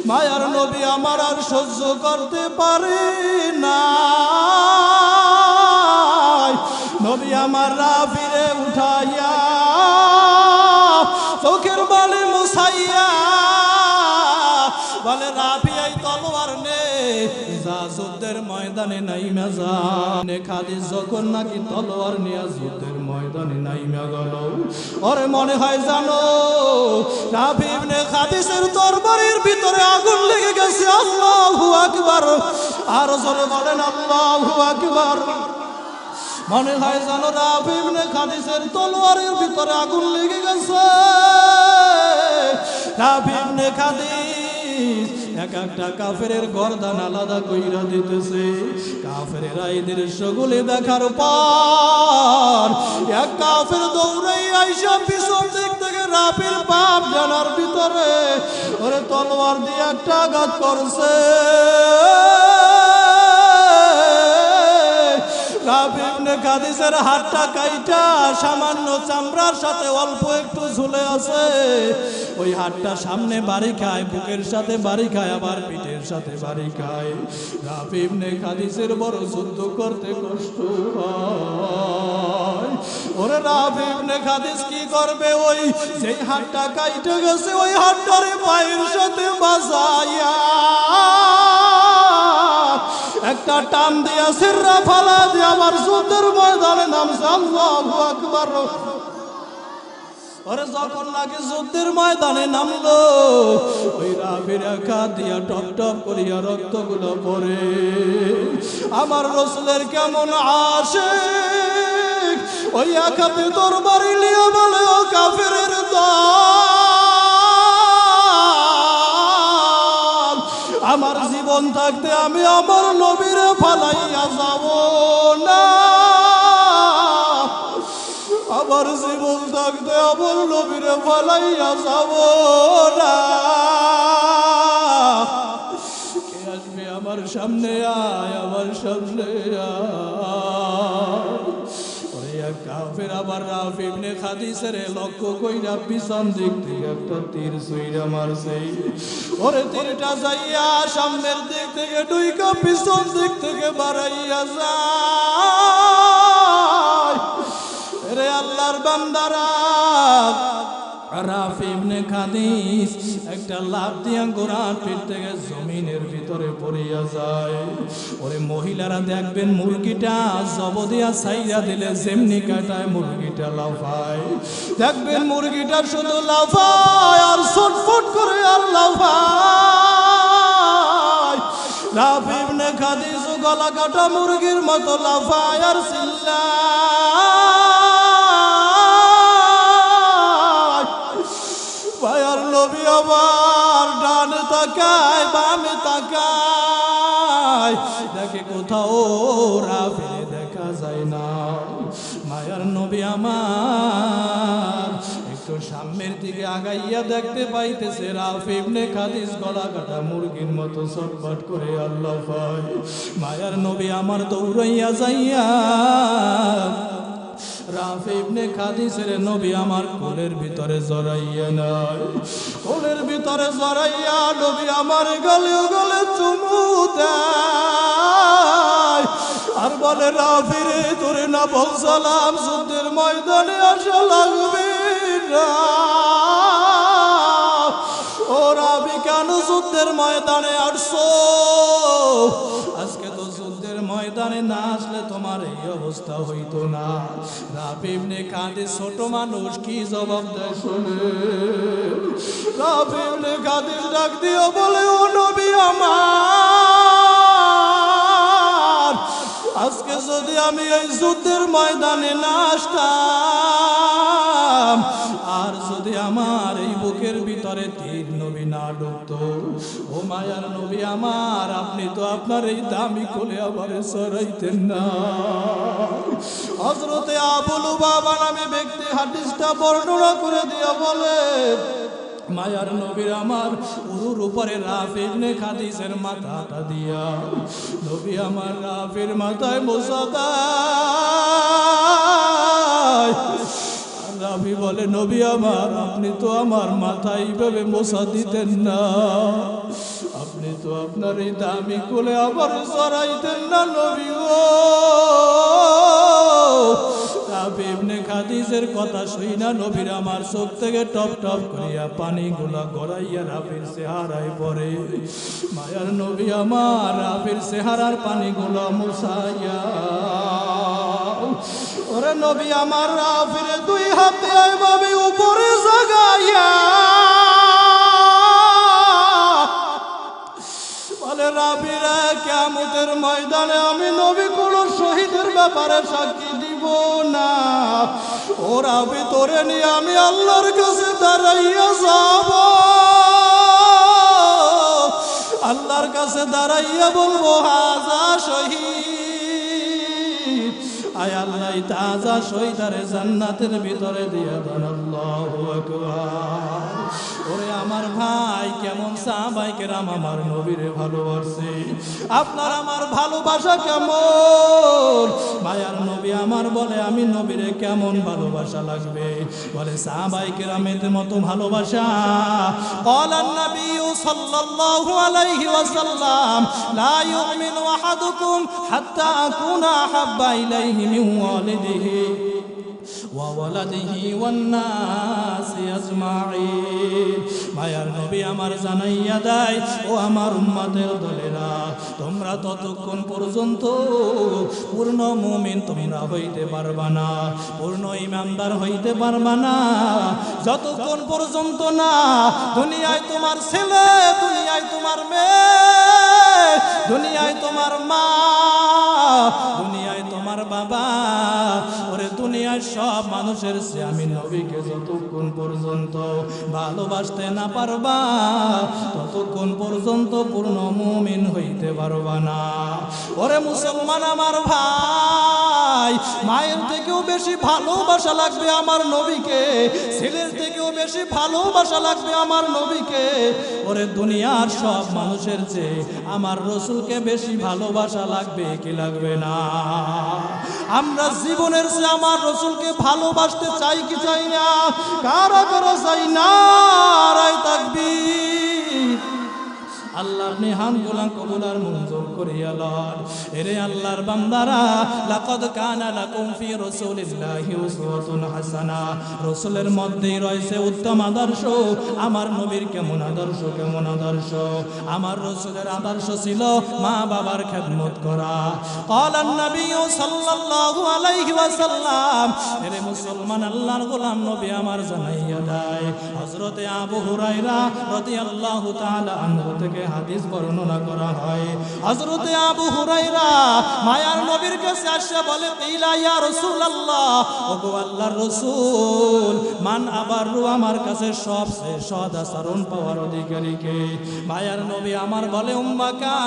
মায়ার নবী আমার আর সহ্য করতে পারে না। নবী আমার রাফিরে উঠাইয়া চোখের বালি মুছাইয়া বলে, রাফি এই তলোয়ার নে, যা যুদ্ধের ময়দানে নাইমা যা। খাদিস যখন নাকি তলোয়ার নিয়ে যুদ্ধের ময়দানে নাইমা গেল, ওরে মনে হয় জানো রাফি ইবনে খাদিসের তরবারির ভিতরে আগুন লেগে গেছে। আল্লাহু আকবার, আর জোরে বলেন আল্লাহু আকবার। মনে হয় জানো রাফি ইবনে খাদিসের তলোয়ারের ভিতরে আগুন লেগে গেছে। রাফি ইবনে খাদিস এক একটা কাফেরের গর্দান আলাদা কইরা দিতেছে। কাফেরেরা এই দৃশ্যগুলি দেখার পর এক কাফের দৌড়াই আইসা পিছন দিক থেকে রাফির পাপ জানার ভিতরে ওরে তলোয়ার দিয়ে একটা আঘাত করছে। রাফি ইবনে খাদিসের হাতটা কাইটা সামান্য চামড়ার সাথে অল্প একটু ঝুলে আছে। ওই হাতটা সামনে বাড়ি খায়, বুকের সাথে বাড়ি খায়, আবার পিঠের সাথে বাড়ি খায়। রাফি ইবনে খাদিসের বড় যুদ্ধ করতে কষ্ট হয়। ওরে রাফি ইবনে খাদিস কি করবে, ওই যেই হাতটা কাইটে গেছে ওই হাতটারে পায়ের সাথে বাজাইয়া একটা টান দিয়া সিররা ফালা দিয়ে আবার যুদ্ধের ময়দানে নামছে। আল্লাহু আকবার। ওরে যখন নাকি যুদ্ধের ময়দানে নামলো, ওই রাফির একা দিয়া টপ টপ করিয়া রক্তগুলো পড়ে। আমার রাসূলের কেমন আশিক, ওই একাতে তরবারি নিয়ে বলে, ও কাফেরের দল, আমার জীবন থাকতে আমি আমার নবীরে ফালাইয়া যাব না। আমার জীবন থাকতে আমার নবীরে ফালাইয়া যাব না। কে আসবে আমার সামনে আয়, আমার সামনে আয়। ওরে এক কাফের আবার রাফি ইবনে খাদিসের লক্ষ্য কইরা পিছন দিক থেকে একটা তীর ছুঁইরা মারছে। ওরে তীরটা যাইয়া সামনের দিক থেকে ডুইকা পিছন দিক থেকে বাড়াইয়া যায়। রে আল্লাহর বান্দারা, রাফি ইবনে খাদিস একটা লাফ দিয়া গোড়ার পিঠ থেকে জমিনের ভিতরে পড়িয়া যায়। ওরে মহিলারা দেখবেন মুরগিটা জব দিয়া ছাইরা দিলে যেমনি কাটায় মুরগিটা লাফায়, দেখবেন মুরগিটা শুধু লাফায় আর ছটফট করে আর লাফায়। রাফি ইবনে খাদিস গলা কাটা মুরগির মতো লাফায় আর চিল্লায়। মায়ার নবী আবার ডানে তাকায় বামে তাকায়, দেখে কোথাও রাফিরে দেখা যায় না। মায়ার নবী আমার একটু সামনের দিকে আগাইয়া দেখতে পাইতেছে রাফি ইবনে খাদিস গলা কাটা মুরগির মতো ছটফট করে আল্লাহ পায়। মায়ার নবী আমার দৌড়াইয়া যাইয়া রাফি ইবনে খাদিসের নবী আমার কোলের ভিতরে জড়াইয়া নাই। কোলের ভিতরে জড়াইয়া নবী আমার গলে গলে চুমু দেয় আর বলে, রাফি রে, তোরে না বলছিলাম যুদ্ধের ময়দানে আসা লাগবে না? ও রাফি, কেন যুদ্ধের ময়দানে আসছো? আজকে তো যুদ্ধের ময়দানে না আসলে তোমার এই অবস্থা হইতো না। রাফি ইবনে খাদিস ছোট মানুষ, কি জবাব দেয় শুনে। রাফি ইবনে খাদিস ডাক দিয়ে বলে, ও নবী আমার, আজকে যদি আমি এই যুদ্ধের ময়দানে না আসতাম, আর যদি আমার এই বুকের ভিতরে তীর নবী না ঢুকতো, ও মায়ার নবী আমার, আপনি তো আপনার এই দামি কোলে আবার সরাইতেন না। হযরতে আবু লুবাবা নামে ব্যক্তি হাদিসটা বর্ণনা করে দিয়া বলে, মায়ার নবীর আমার উরুর উপরে রাফি ইবনে খাদিজের মাথাটা দিয়া নবী আমার রাফির মাথায় মোছা দেয়। রাফি বলে, নবী আমার, আপনি তো আমার মাথায় এইভাবে মোছা দিতেন না, আপনি তো আপনার এই দামি কোলে আবার সরাইতেন না নবী ও। রাফি ইবনে খাদিজের কথা শুইনা নবীর আমার চোখ থেকে টপ টপ করিয়া পানিগুলা গড়াইয়া রাফির চেহারায় পড়ে। মায়ার নবী আমার রাফির চেহারার পানিগুলা মুছাইয়া, ওরে নবী আমার রাফির দুই হাতে এভাবে উপরে জাগাইয়া বলে, রাফিরা, কিয়ামতের ময়দানে আমি নবী কোন শহীদের ব্যাপারে সাক্ষী দিব না। ও রাফি, তোরে নিয়ে আমি আল্লাহর কাছে দাঁড়াইয়া যাব, আল্লাহর কাছে দাঁড়াইয়া বলবো, হাজা শহীদ, আয় আল্লাহ তাজা শহীদারে জান্নাতের ভিতরে দিয়া দেন। আল্লাহু আকবার। ওরে আমার ভাই, কেমন সাহাবায়ে কেরাম আমার নবীরে ভালোবাসে, আপনার আমার ভালোবাসা কেমন? মায়ার নবী আমার বলে, আমি নবীরে কেমন ভালোবাসা লাগবে? বলে, সাহাবায়ে কেরামের মতো ভালোবাসা। ক্বালান নবী সাল্লাল্লাহু আলাইহি ওয়াসাল্লাম, লা ইউমিনু আহাদুকুম হাত্তা আকুনা আহাব্বা ইলাইহি মিন ওয়ালিদিহি ওয়া ওয়ালাদিহি ওয়ান নাসি আজমাইন। মায়ার নবী আমার জানাইয়া দেয়, ও আমার উম্মতের দলেরা, তোমরা ততক্ষণ পর্যন্ত পূর্ণ মুমিন তোমরা হইতে পারবা না, পূর্ণ ইমানদার হইতে পারবা না, যতক্ষণ পর্যন্ত না দুনিয়ায় তোমার ছেলে, দুনিয়ায় তোমার মেয়ে, দুনিয়ায় তোমার মা, দুনিয়ায় তোমার বাবা, ওরে দুনিয়ার সব মানুষের চেয়ে আমি নবীকে যতক্ষণ পর্যন্ত ভালোবাসতে না পারবা, ততক্ষণ পর্যন্ত পূর্ণ মুমিন হইতে পারবা না। ওরে মুসলমান আমার ভাই, মায়ের থেকেও বেশি ভালোবাসা লাগবে আমার নবীকে, ছেলের থেকেও বেশি ভালোবাসা লাগবে আমার নবীকে। ওরে দুনিয়ার সব মানুষের চেয়ে আমার রসুলকে বেশি ভালোবাসা লাগবে কি লাগবে না? আমরা জীবনের চেয়ে আমার রসুলকে ভালোবাসতে চাই কি চাই না? কারা কারা চাই না? নারায়ে তাকবীর। আল্লাহর নিহান গোলাম কবুল আর মঞ্জুর করিয়া লন। এরে আল্লাহর বান্দারা, লাকাদ কানা লাকুম ফি রাসূলিল্লাহি উসওয়াতুন হাসানা, রাসূলের মধ্যেই রয়েছে উত্তম আদর্শ। আমার নবীর কেমন আদর্শ, কেমন আদর্শ? আমার রাসূলের আদর্শ ছিল মা বাবার খেদমত করা। ক্বালান নবী সাল্লাল্লাহু আলাইহি ওয়াসাল্লাম, এরে মুসলমান আল্লাহর গোলাম নবী আমার জানাইয়া দেয়, হযরতে আবু হুরায়রা রাদিয়াল্লাহু তাআলা আনহু থেকে হাদিস বর্ণনা করা হয়। হযরতে আবু হুরায়রা মায়ার নবীর কাছে আসে বলে, ইলা ইয়া রাসূলুল্লাহ, ওগো আল্লাহর রাসূল, মান আবারু, আমার কাছে সবচেয়ে সৎ আচরণ পাওয়ার অধিকারী কে? মায়ার নবী আমার বলে, উম্মাকা,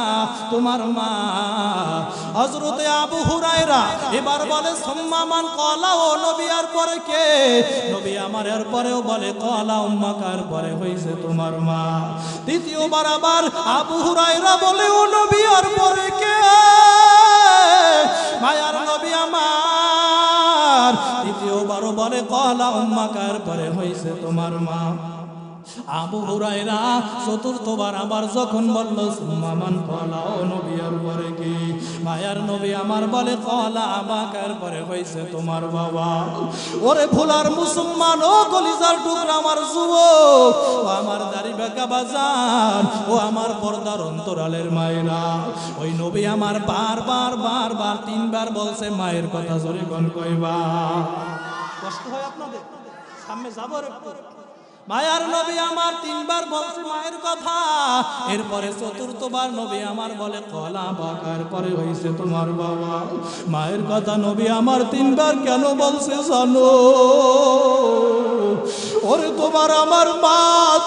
তোমার মা। হযরতে আবু হুরায়রা এবার বলে, সুম্মা মান? ক্বালা, ও নবী আর পরে কে? নবী আমার এর পরেও বলে, ক্বালা উম্মাকা, এর পরে হইছে তোমার মা। দ্বিতীয়বার আবার আবু হুরায়রা বলে, ও নবী আর পরে কে? মায়ার নবী আমার দ্বিতীয়বারও বলে, ক্বালা উম্মাকা, এর পরে হইছে তোমার মা। আবু হুরায়রা চতুর্থবার আবার যখন বলল, সুম্মা মান? ক্বালা, ও নবী আর পরে কি? মায়ার নবী আমার বলে, ক্বালা আবাকা, এর পরে হইছে তোমার বাবা। ওরে ভুলার মুসলমান, ও কলিজার টুকরা আমার যুবক, ও আমার দাড়ি বাঁকা বাজান, ও আমার পর্দার অন্তরালের মায়েরা, ওই নবী আমার বারবার বারবার তিনবার বলছে মায়ের কথা, জোরে কোন কইবা? কষ্ট হয় আপনাদের? সামনে যাবো একটু। মায়ার নবী আমার তিনবার বলছে মায়ের কথা, এরপরে চতুর্থবার নবী আমার বলে কলা বাকার পরে হয়েছে তোমার বাবা। মায়ের কথা নবী আমার তিনবার কেন বলছে জানো? ওরে তোমার আমার মা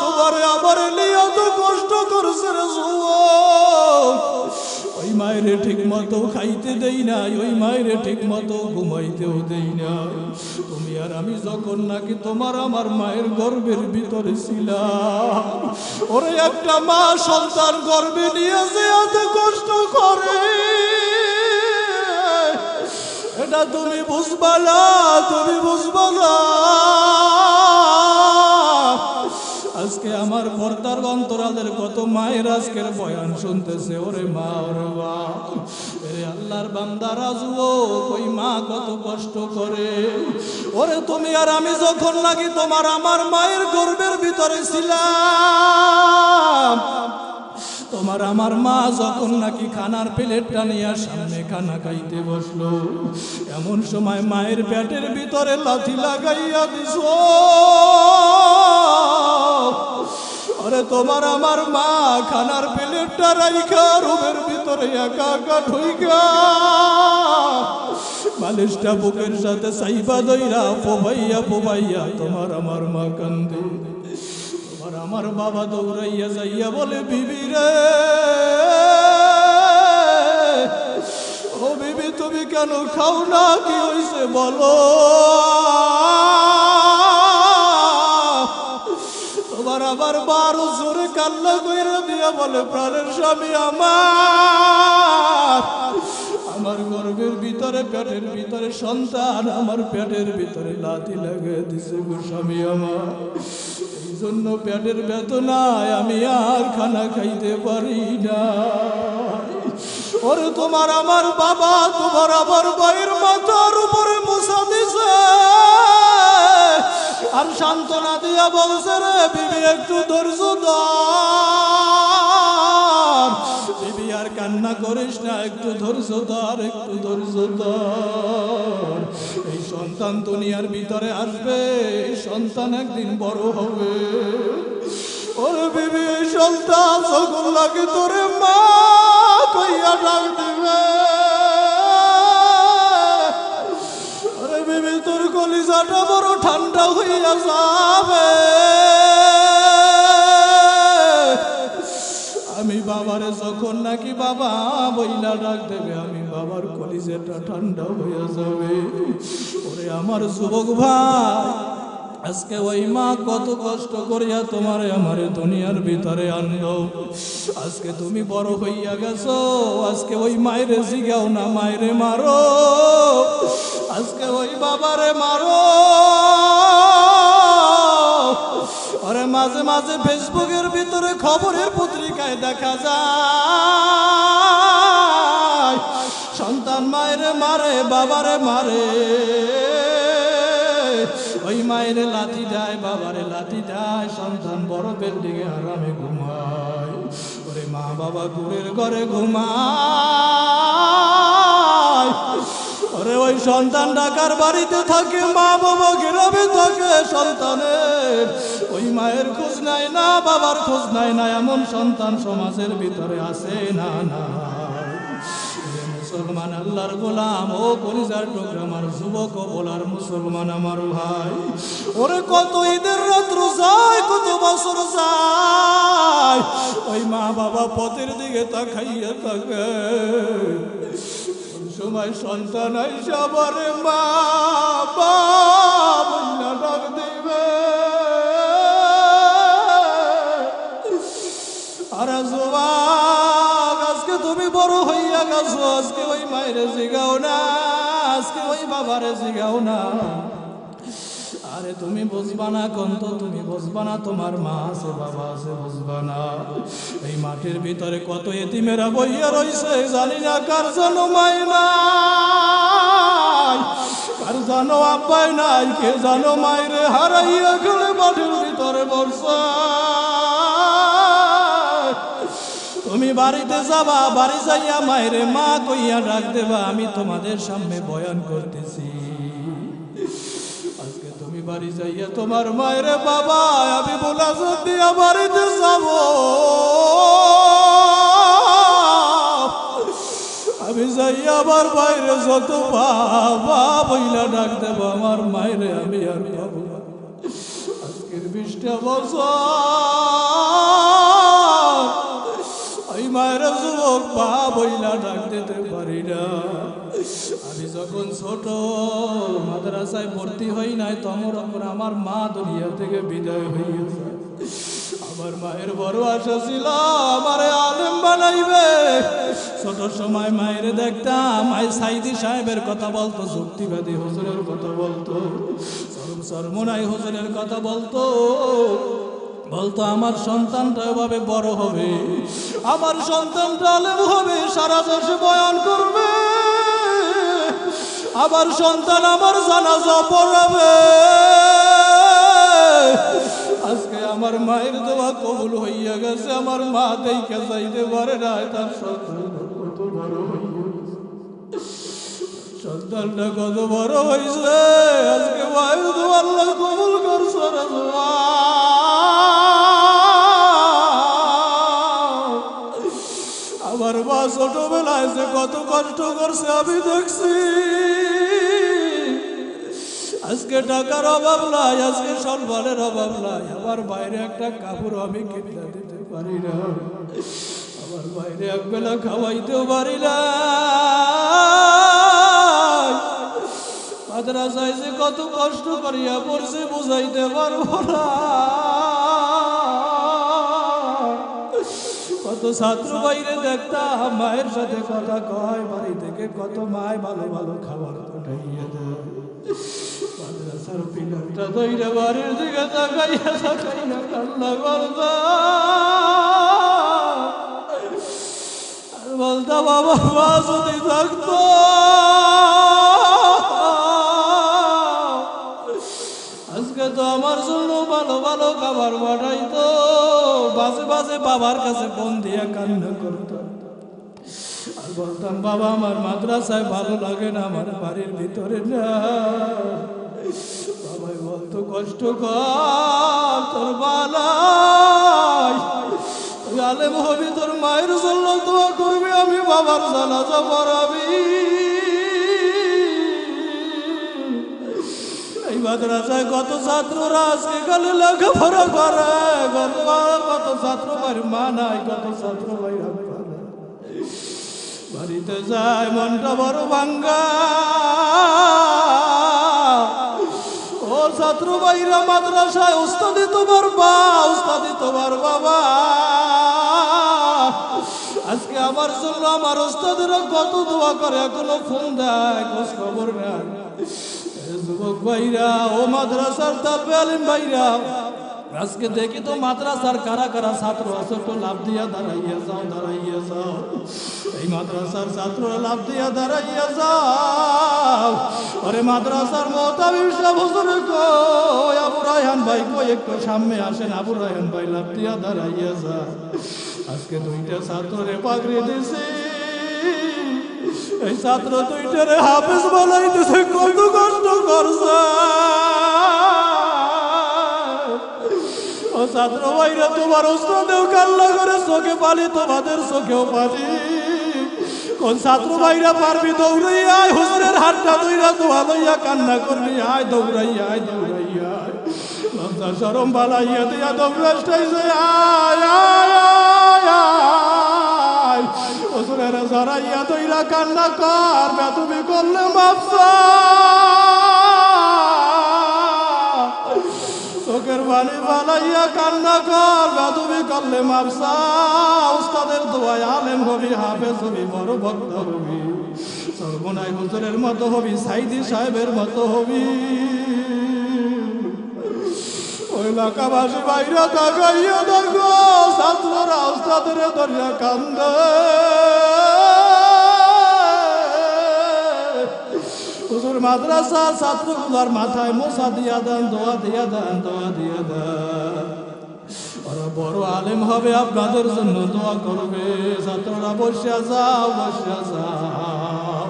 তোমার আমার লিয়ে তো কষ্ট করছে রে যুবক। ওই মায়েরে ঠিক মতো খাইতে দেই নাই, ওই মায়েরে ঠিক মতো ঘুমাইতেও দেই নাই। তুমি আর আমি যখন নাকি তোমার আমার মায়ের গর্ভের ভিতরে ছিলাম, ওরে একটা মা সন্তান গর্ভে নিয়ে যে এত কষ্ট করে এটা তুমি বুঝবা না, তুমি বুঝবা না। আজকে আমার পর্দার অন্তরালের কত মায়ের আজকের বয়ান শুনতেছে, ওরে মা ওরে মা, এরে আল্লাহর বান্দারা যুবক, ওই মা কত কষ্ট করে। ওরে তুমি আর আমি যখন নাকি তোমার আমার মায়ের গর্ভের ভিতরে ছিলাম, তোমার আমার মা যখন নাকি খানার প্লেটটা নিয়ে সামনে খানা খাইতে বসলো, এমন সময় মায়ের পেটের ভিতরে লাথি লাগাইয়া দিছ। আরে তোমার আমার মা খানার প্লেটটা রাইখা রুমের ভিতরে একা একা ঢুইকা মালিশটা বুকের সাথে সাইবা দইরা পোভাইয়া পোভাইয়া তোমার আমার মা কান্দে। তোমার আমার বাবা দৌড়াইয়া যাইয়া বলে বিবি রে, ও বিবি তুমি কেন খাও না, কি হইছে বলো? তোমার আবার বারো জোরে কান্না কইরা দিয়া বলে প্রাণের স্বামী আমার গর্ভের ভিতরে পেটের ভিতরে সন্তান, আমার পেটের ভিতরে লাথি লাগে দিছে গো স্বামী আমার, এই জন্য পেটের বেদনায় আমি আর খানা খাইতে পারি না। ওরে তোমার আমার বাবা তোমার আমার ভাইয়ের মাথার উপরে মুছা দিছে আর সান্ত্বনা দিয়া বলছে রে বিবি একটু ধৈর্য ধর, বিবি আর কান্না করিস না, একটু ধৈর্য ধর, একটু ধৈর্য ধর। এই সন্তান দুনিয়ার ভিতরে আসবে, এই সন্তান একদিন বড় হবে। ওরে বিবি এই সন্তান যখন লাগে তোরে মা কইয়া ডাক দিবে, ওরে বিবি তোর কলিজাটা বড় ঠান্ডা হইয়া যাবে। আমি বাবারে যখন নাকি বাবা বইলা ডাক দেবে, আমি বাবার কলিজাটা ঠান্ডা হইয়া যাবে। ওরে আমার যুবক ভাই, আজকে ওই মা কত কষ্ট করিয়া তোমারে আমারে দুনিয়ার ভিতরে আনলো, আজকে তুমি বড় হইয়া গেছো, আজকে ওই মায়েরে জিগাও না মায়েরে মারো, আজকে ওই বাবারে মারো। আরে মাঝে মাঝে ফেসবুকের ভিতরে খবরের পত্রিকায় দেখা যায় সন্তান মায়েরে মারে বাবারে মারে, ওই মায়ের লাথি দেয় বাবারে লাথি দেয়, সন্তান বড় বিল্ডিংয়ে আরামে ঘুমায়, ওরে মা বাবা দূরের ঘরে ঘুমায়। ওরে ওই সন্তান ঢাকার বাড়িতে থাকে, মা বাবা গ্রামে থাকে, সন্তানের ওই মায়ের খোঁজ নাই না, বাবার খোঁজ নাই না, এমন সন্তান সমাজের ভিতরে আছে না না। মুসলমান আল্লাহর গোলাম, ও কলিজার টুকরা আমার যুবক ও বলার মুসলমান আমার ভাই, ওরে কত ঈদের রাত্র যায়, কত বছর যায়, ওই মা বাবা পথের দিকে তাকাইয়া থাকে, সময় সন্তান আইসা বলে মা বাবা ডাক দিবে। আরে যুবক, আজকে তুমি বড় হইয়া গেছো, আজকে ওই মায়ের জিগাও না, আজকে ওই বাবার জিগাও না। আরে তুমি বুঝবা না, কন্ত তুমি বুঝবা না, তোমার মা আছে বাবা আছে বুঝবা না। এই মাটির ভিতরে কত এতিমেরা বইয়া রইছে, জানি না কার জানো মাই নাই, কার জানো আব্বাই নাই, কে জানো মায়েরে হারাইয়া গেলে মাটির ভিতরে বসা। তুমি বাড়িতে যাবা, বাড়ি যাইয়া মায়েরে মা কইয়া ডাক দেবা, আমি তোমাদের সামনে বয়ান করতেছি। আজকে তুমি বাড়ি যাইয়া তোমার মায়ের বাবা আমি বলা যদি বাড়িতে যাব আমি যাইয়া আমার বাইরে যত বাবা বইলা ডাক দেব আমার মায়ের আমি আর পাবো না। আজকের 20টা বছর ওই মায়ের যুবক বা বইলা ডাক দিতে পারি না। আমি যখন ছোট মাদ্রাসায় ভর্তি হই নাই তখন আমার মা দুনিয়া থেকে বিদায় হইয়াছে। আমার মায়ের বড় আশা ছিল আমারে আলেম বানাইবে। ছোট সময় মায়ের দেখতাম মাই সাইদি সাহেবের কথা বলতো, যুক্তিবাদী হুজুরের কথা বলতো, সরমনাই হুজুরের কথা বলতো। আমার সন্তানটা এভাবে বড় হবে, আমার সন্তানটা আলেম হবে, সারা দেশে বয়ান করবে, আমার সন্তান আমার জানাজা পড়াবে। আজকে আমার মায়ের দোয়া কবুল হইয়া গেছে। আমার মা দেখে যাইতে পারে না তার সন্তান কত বড় হইয়া গেছে, সন্তানটা কত বড় হয়েছে। আজকে মায়ের দোয়া আল্লাহ কবুল করছে। আমার মা ছোটবেলায় যে কত কষ্ট করছে আমি দেখছি। আজকে টাকার অভাব নাই, আজকে সম্মানের অভাব নাই। আমার বাইরে একটা কাপড় আমি কিনে দিতে পারি না, আমার বাইরে একবেলা খাওয়াইতেও পারি না। মাদ্রাসায় যে কত কষ্ট করিয়া পড়ছে বুঝাইতে পারবো না। কত ছাত্র বাইরে দেখতাম মায়ের সাথে কথা কয়, বাড়ি থেকে কত মায় ভালো ভালো খাবার পাঠাইয়া দেয়। মাদ্রাসার পিলারটা দইরা বাড়ির দিকে তাকাইয়া তাকাইয়া কান্না করতা। আর বলতা বাবা মা যদি থাকতো আজকে তো আমার জন্য ভালো ভালো খাবার পাঠাইতো। বাজে বাজে বাবার কাছে ফোন দিয়া কান্না করতাম আর বলতাম বাবা আমার মাদ্রাসায় ভালো লাগে না, আমার বাড়ির ভিতরে না। বাবাই বলতো কষ্ট কর, তোর বালাই, তুই আলেম হবি, তোর মায়ের জন্য দোয়া করবি, আমি বাবার জানাজা পড়াবি। এই মাদ্রাসায় কত ছাত্ররা আজকে কালে লেখাপড়া করে, কত ছাত্র ভাইয়ের মা নাই, কত ছাত্র ভাইরা বাড়িতে যায় মনটা বড় ভাঙ্গা। ও ছাত্র ভাইরা মাদ্রাসায় উস্তাদি তোমার বা, উস্তাদি তোমার বাবা। আজকে আমার জন্য আমার উস্তাদেরা কত দোয়া করে, এখনো ফোন দেয়, খোঁজ খবর নেয়। যুবক ভাইরা ও মাদ্রাসার তালবে আলিম ভাইরা, আজকে দেখি তো মাদ্রাসার কারা কারা ছাত্র আছে, তো লাভ দিয়া দাঁড়াইয়া যাও, দাঁড়াইয়া যাও। এই মাদ্রাসার ছাত্ররা লাভ দিয়া দাঁড়াইয়া যাও। আরে মাদ্রাসার মোতাবিব সাহেব হুজুরে কই, আবু রায়হান ভাই কই একটু সামনে আসেন। আবু রায়হান ভাই লাভ দিয়া দাঁড়াইয়া যা। আজকে 2টা ছাত্ররে পাগড়ি দিছি, এই ছাত্র 2টারে হাফেজ বানাইতেছে, কত কষ্ট করছে। ও ছাত্র ভাইরা তোমার উস্তাদেও কান্না করে, চোখে পানি তোমাদের চোখেও পানি। কোন ছাত্র ভাইরা পারবি দৌড়াইয়া আয়, হুজুরের হাতটা ধইরা দোয়া লইয়া কান্না করবি, আয় দৌড়াইয়া, আয় দৌড়াইয়া, লজ্জা শরম বালাইয়া দিয়া দৌড়াইছে, আয় আয় আয়। হুজুরের জড়াইয়া দইরা কান্না কর, তুমি করলে বাপসা। চোখের পানি বালাইয়া কান্না কর, তুমি করলে মাপসা। উস্তাদের দোয়ায় আলেম হবি, হাফেজ হবি, বড় ভক্ত হবি, সর্বনাই হুজুরের মতো হবি, সাইদি সাহেবের মতো হবি। ওই এলাকাবাসী বাইরে তাকাইয়া দেখো, ছাত্ররা উস্তাদের ধরিয়া কান্দে। হুজুর মাদ্রাসার ছাত্রগুলার মাথায় মোছা দিয়া দেন, দোয়া দিয়া দেন, দোয়া দিয়া দেন। ওরা বড় আলেম হবে, আপনাদের জন্য দোয়া করবে। ছাত্ররা বসে যাও, বসে যাও।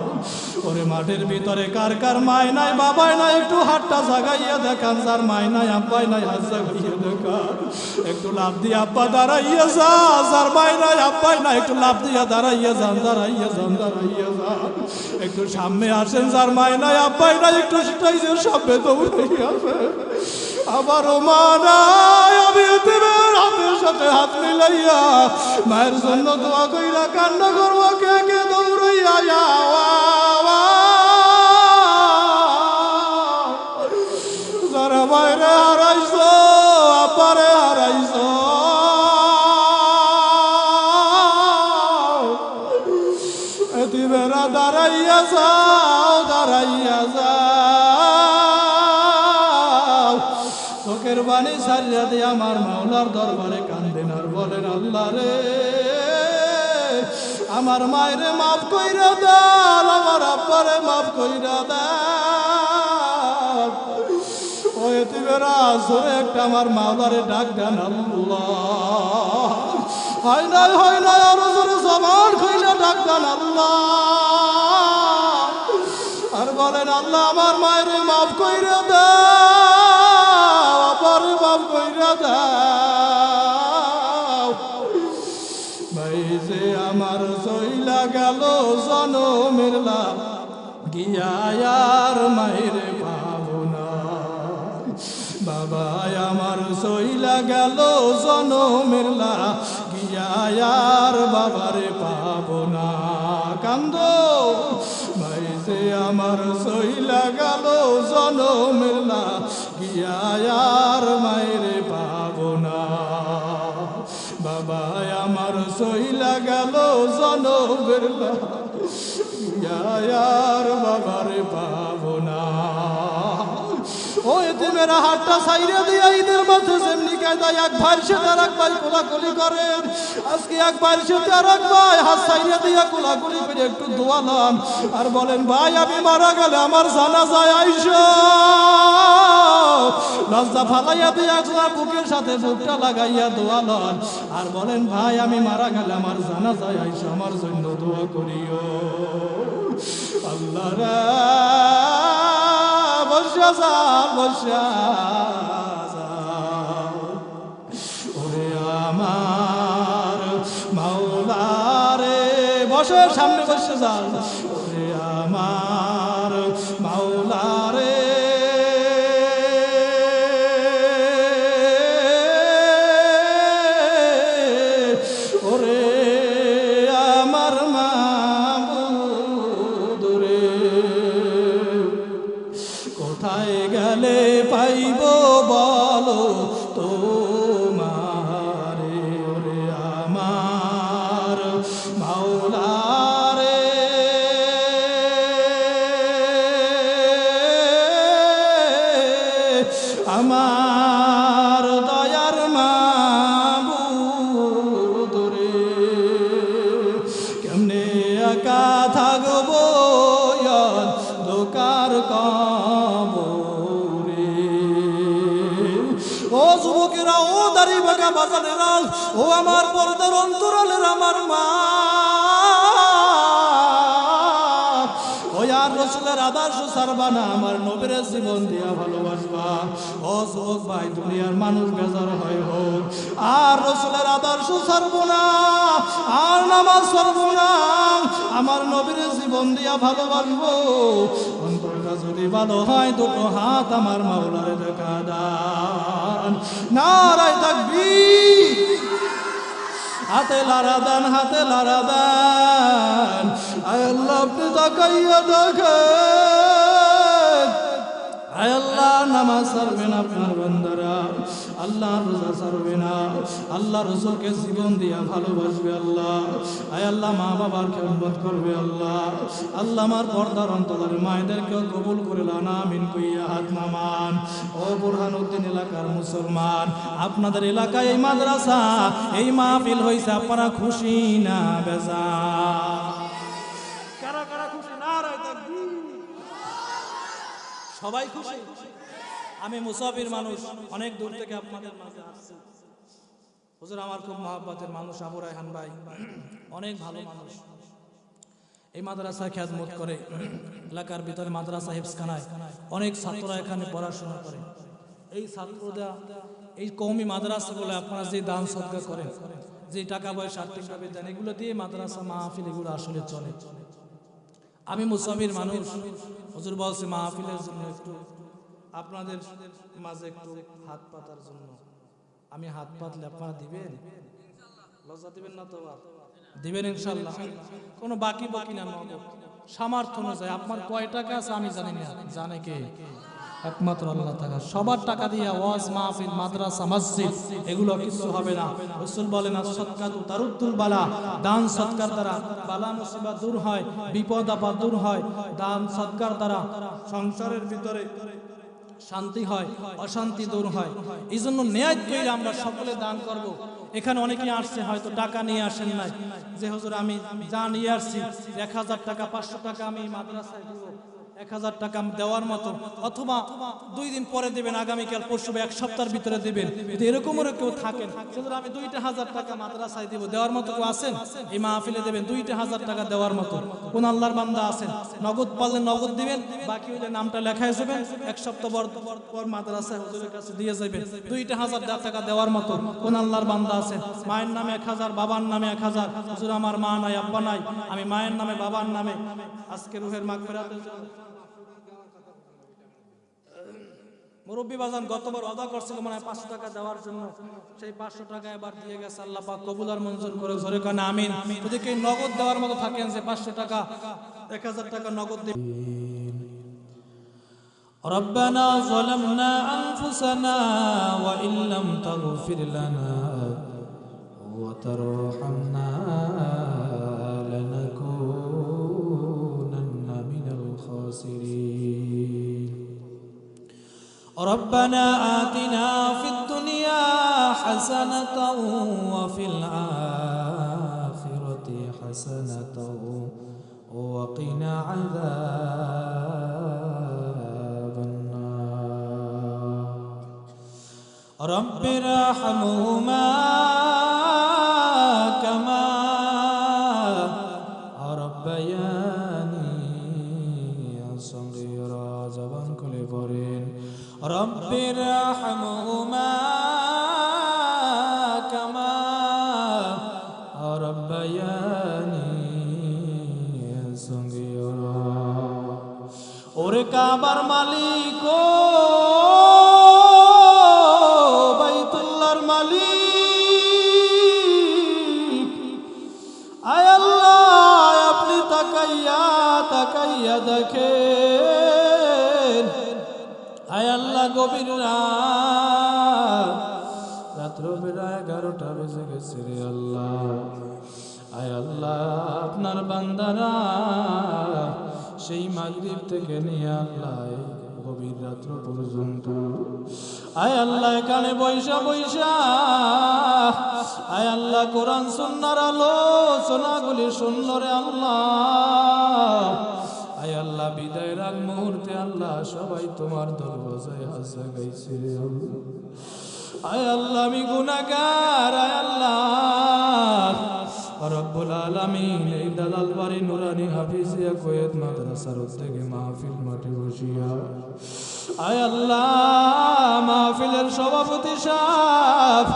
ওরে মাঠের ভিতরে কার কার মায় নাই বাবাই নাই একটু হাতটা জাগাইয়া দেখান, যার মায় নাই আব্বাই নাই হাত জাগাইয়া দেখান, একটু লাভ দিয়ে আব্বা দাঁড়াইয়া যা, যার মায় নাই আব্বাই নাই একটু লাভ দিয়া দাঁড়াইয়া যান, দাঁড়াইয়া যান, দাঁড়াইয়া যান, একটু সামনে আসেন, যার মায় নাই আব্বাই নাই একটু স্টেজের সামনে দৌড়াইয়া আসেন। আমারও মা নাই, আমি এতিমের হাতের সাথে হাত মিলাইয়া মায়ের জন্য দোয়া কইরা কান্না করবো, কে কে দৌড়াইয়া যারা মায়েরে হারাইছ আপারে হারাইছ, এতিমেরা দাঁড়াইয়া যাও, দাঁড়াইয়া যাও, চোখের বাণী সারিয়া দিয়ে আমার মাওলার দরবারে কান্দেন আর বলেন, আল্লাহ রে আমার মায়েরে মাফ কইরা দাও, আমার আব্বারে মাফ কইরা দাও। ও এতিমেরা জোরে একটা আমার মাওলারে ডাক দেন, আল্লাহ। হয় নাই আরো জোরে জবান খুইলা ডাক দেন, আল্লাহ। আর বলেন, আল্লাহ আমার মায়েরে মাফ কইরা দাও, আব্বারে মাফ কইরা দাও। ভাই যে আমার চইলা গেল জনমের লাভ গিয়া আর মায়েরে পাবো না, বাবা আমার চইলা গেল জনমের লাভ গিয়া আর বাবারে পাবো না, কান্দ ভাই যে আমার চইলা গেল জনমের লাভ গিয়া আর মায়েরে পাবো না, বাবা আমার চইলা গেল জনমের লাভ গিয়া আর বাবারে পাবো না। ও এতিমেরা হাতটা সাইরে দিয়া ঈদের মাঝে যেমনি কায়দায় এক ভাইয়ের সাথে আর এক ভাই কোলাকুলি করেন, আজকে এক ভাইয়ের সাথে আর এক ভাই হাত সাইরে দিয়া কোলাকুলি করে একটু দোয়ালাম আর বলেন, ভাই আমি মারা গেলে আমার জানাজায় আইসো, লজ্জা ফালাইয়া দিয়া বুকের সাথে বুকটা লাগাইয়া দোয়ালাম আর বলেন, ভাই আমি মারা গেলে আমার জানাজায় আইসো, আমার জন্য দোয়া করিও। আল্লাহ রে ওরে আমার মাওলারে বসে সামনে বসে যান, ওরে আমার মাওলারে ওরে আমার মাবুদ রে, কোথায় গেলে পাইব বলো তোমারে, ওরে আমার মাওলারে আমার দয়ার মাবুদ রে, কেমনে একা থাকবো দোকার কবরে। ও যুবকেরা, ও দাড়ি বাঁকা বাজানেরা, ও আমার পর্দার অন্তরালের আমার মা, ও আর রসুলের আদর্শ ছাড়বা না, আমার নবীর জীবন দিয়া ভালোবাসবা। ও যুবক ভাই, দুনিয়ার মানুষ বেজার হয় হোক, আর রসুলের আদর্শ ছাড়বো না, আর নামাজ ছাড়বো না, আমার নবীর জীবন দিয়া ভালোবাসবো। অন্তরটা যদি ভালো হয় দুটো হাত আমার মাওলারে দেখা দান, নারায়ে তাকবীর, হাতে লারা দান, হাতে লারা দান। আয় আল্লাহ আপনি তাকাইয়া দেখেন, আয় আল্লাহ নামাজ ছাড়বে না আপনার বান্দারা, আল্লাহ রোজা ছাড়বে না, আল্লাহ রসুলকে জীবন দিয়া ভালোবাসবে আল্লাহ। আয় আল্লাহ মা বাবার খেদমত করবে আল্লাহ। আল্লাহ আমার পর্দার অন্তরের মায়েদেরকেও কবুল করে লান, আমিন কইয়া হাত নামান। ও বুরহানুদ্দিন এলাকার মুসলমান, আপনাদের এলাকায় এই মাদ্রাসা, এই মাহফিল হইছে, আপনারা খুশি না বেজার? কারা কারা খুশি? নারায়ে তাকবীর। সবাই খুশি? আমি মুসাফির মানুষ, অনেক দূর থেকে আপনাদের মাঝে আসছি। হুজুর আমার খুব মহব্বতের মানুষ, আবু রায়হান ভাই অনেক ভালো মানুষ। এই মাদ্রাসায় খেদমত করে। এলাকার ভিতরে মাদ্রাসা হিফজখানায় অনেক ছাত্ররা এখানে পড়াশোনা করে। এই ছাত্ররা এই কওমি মাদ্রাসাগুলো আপনারা যে দান সদকা করেন, যে টাকা পয়সা আর্থিকভাবে দেন, এগুলো দিয়ে মাদ্রাসা মাহফিল এগুলো আসলে চলে। আমি মুসাফির মানুষ, হুজুর বলছে মাহফিলের জন্য একটু আপনাদের মাঝে একটু হাত পাতার জন্য। আমি হাত পাতলে আপনারা দিবেন? লজ্জা দিবেন না তো? দিবেন ইনশাআল্লাহ। কোনো বাকি না, নগদ সামর্থ্য অনুযায়ী। আপনার কয় টাকা আছে আমি জানি না, জানে কে? একমাত্র আল্লাহ তাআলা। সবার টাকা দিয়ে ওয়াজ মাহফিল, মাদ্রাসা, মসজিদ এগুলো কিছু হবে না। রাসূল বলেন আস-সাদকাতু তারুদ্দুল বালা, দান সৎকার দ্বারা বালা মুসিবত দূর হয়, বিপদ আপদ দূর হয়। দান সৎকার দ্বারা সংসারের ভিতরে শান্তি হয়, অশান্তি দূর হয়। এই জন্য নিয়ত করে আমরা সকলে দান করব। এখানে অনেকে আসছে, হয়তো টাকা নিয়ে আসেন নাই, যে হুজুর আমি যা নিয়ে আসছি 1000 টাকা 500 টাকা আমি মাদ্রাসায় দিব, 1000 টাকা দেওয়ার মতো, অথবা 2 দিন পরে দেবেন, আগামীকাল পরশু এক সপ্তাহের ভিতরে দেবেন। যদি এরকমও কেউ থাকেন হুজুর আমি 2,000 টাকা মাদ্রাসায় দিব, দেওয়ার মতো কেউ আছেন? এই মাহফিলে দেবেন 2,000 টাকা দেওয়ার মতো কোন আল্লাহর বান্দা আছেন? নগদ পারলে নগদ দিবেন, বাকি হইলে নামটা লেখায় যাবেন, এক সপ্তাহ পর মাদ্রাসায় হুজুরের কাছে দিয়ে যাবেন। 2,000 টাকা দেওয়ার মতো কোন আল্লাহর বান্দা আছেন? মায়ের নামে 1000, বাবার নামে 1000। হুজুর আমার মা নাই, আব্বা নাই, আমি মায়ের নামে, বাবার নামে আজকে রুহের মাগফিরাতের জন্য মুরব্বী বাজান গতবার ওয়াদা করছিল মানে 500 টাকা দেওয়ার জন্য, সেই 500 টাকা এবার দিয়ে গেছে। আল্লাহ পাক কবুল আর মঞ্জুর করে, জোরে কান আমিন। যদি কেউ নগদ দেওয়ার মতো থাকেন যে 500 টাকা 1000 টাকা নগদ দেবেন। ربنا ظلمنا أنفسنا وإن لم تغفر لنا وترحمنا لنكونن من الخاسرين ربنا آتنا في الدنيا حسنة وفي الآخرة حسنة وقنا عذاب النار رب ارحمهما كما ربياني صغيرا زبان كل برين رب ارحمهما كما ربياني صغيرا ওরে কাবার মালিক ও বাইতুল্লাহর মালিক, আয় আল্লাহ আপনি তাকাইয়া দেখেন। আয় আল্লাহ গভীর রাত্র বেলা 11টা বেজে গেছে রে আল্লাহ। আয় আল্লাহ আপনার বান্দারা সেই মাগরিব থেকে নিয়ে আল্লাহ গভীর রাত্র পর্যন্ত আয় আল্লাহ এখানে বৈশা আয় আল্লাহ কোরআন সুন্নাহর আলোচনাগুলি শুনল রে আল্লাহ। আয় আল্লাহ বিদায়ের আগ মুহূর্তে আল্লাহ সবাই তোমার দরওয়াজায় হাত জাগাইছে রে আল্লাহ। আয় আল্লাহ আমি গুনাহগার, আয় আল্লাহ রব্বুল আলামিন এই দালাল বাড়ি নুরানি হাফিজিয়া কোয়েত মাদ্রাসার উদ্যোগে মাহফিল মাঠে বসিয়া আয় আল্লাহ মাহফিলের সভাপতি সাহেব,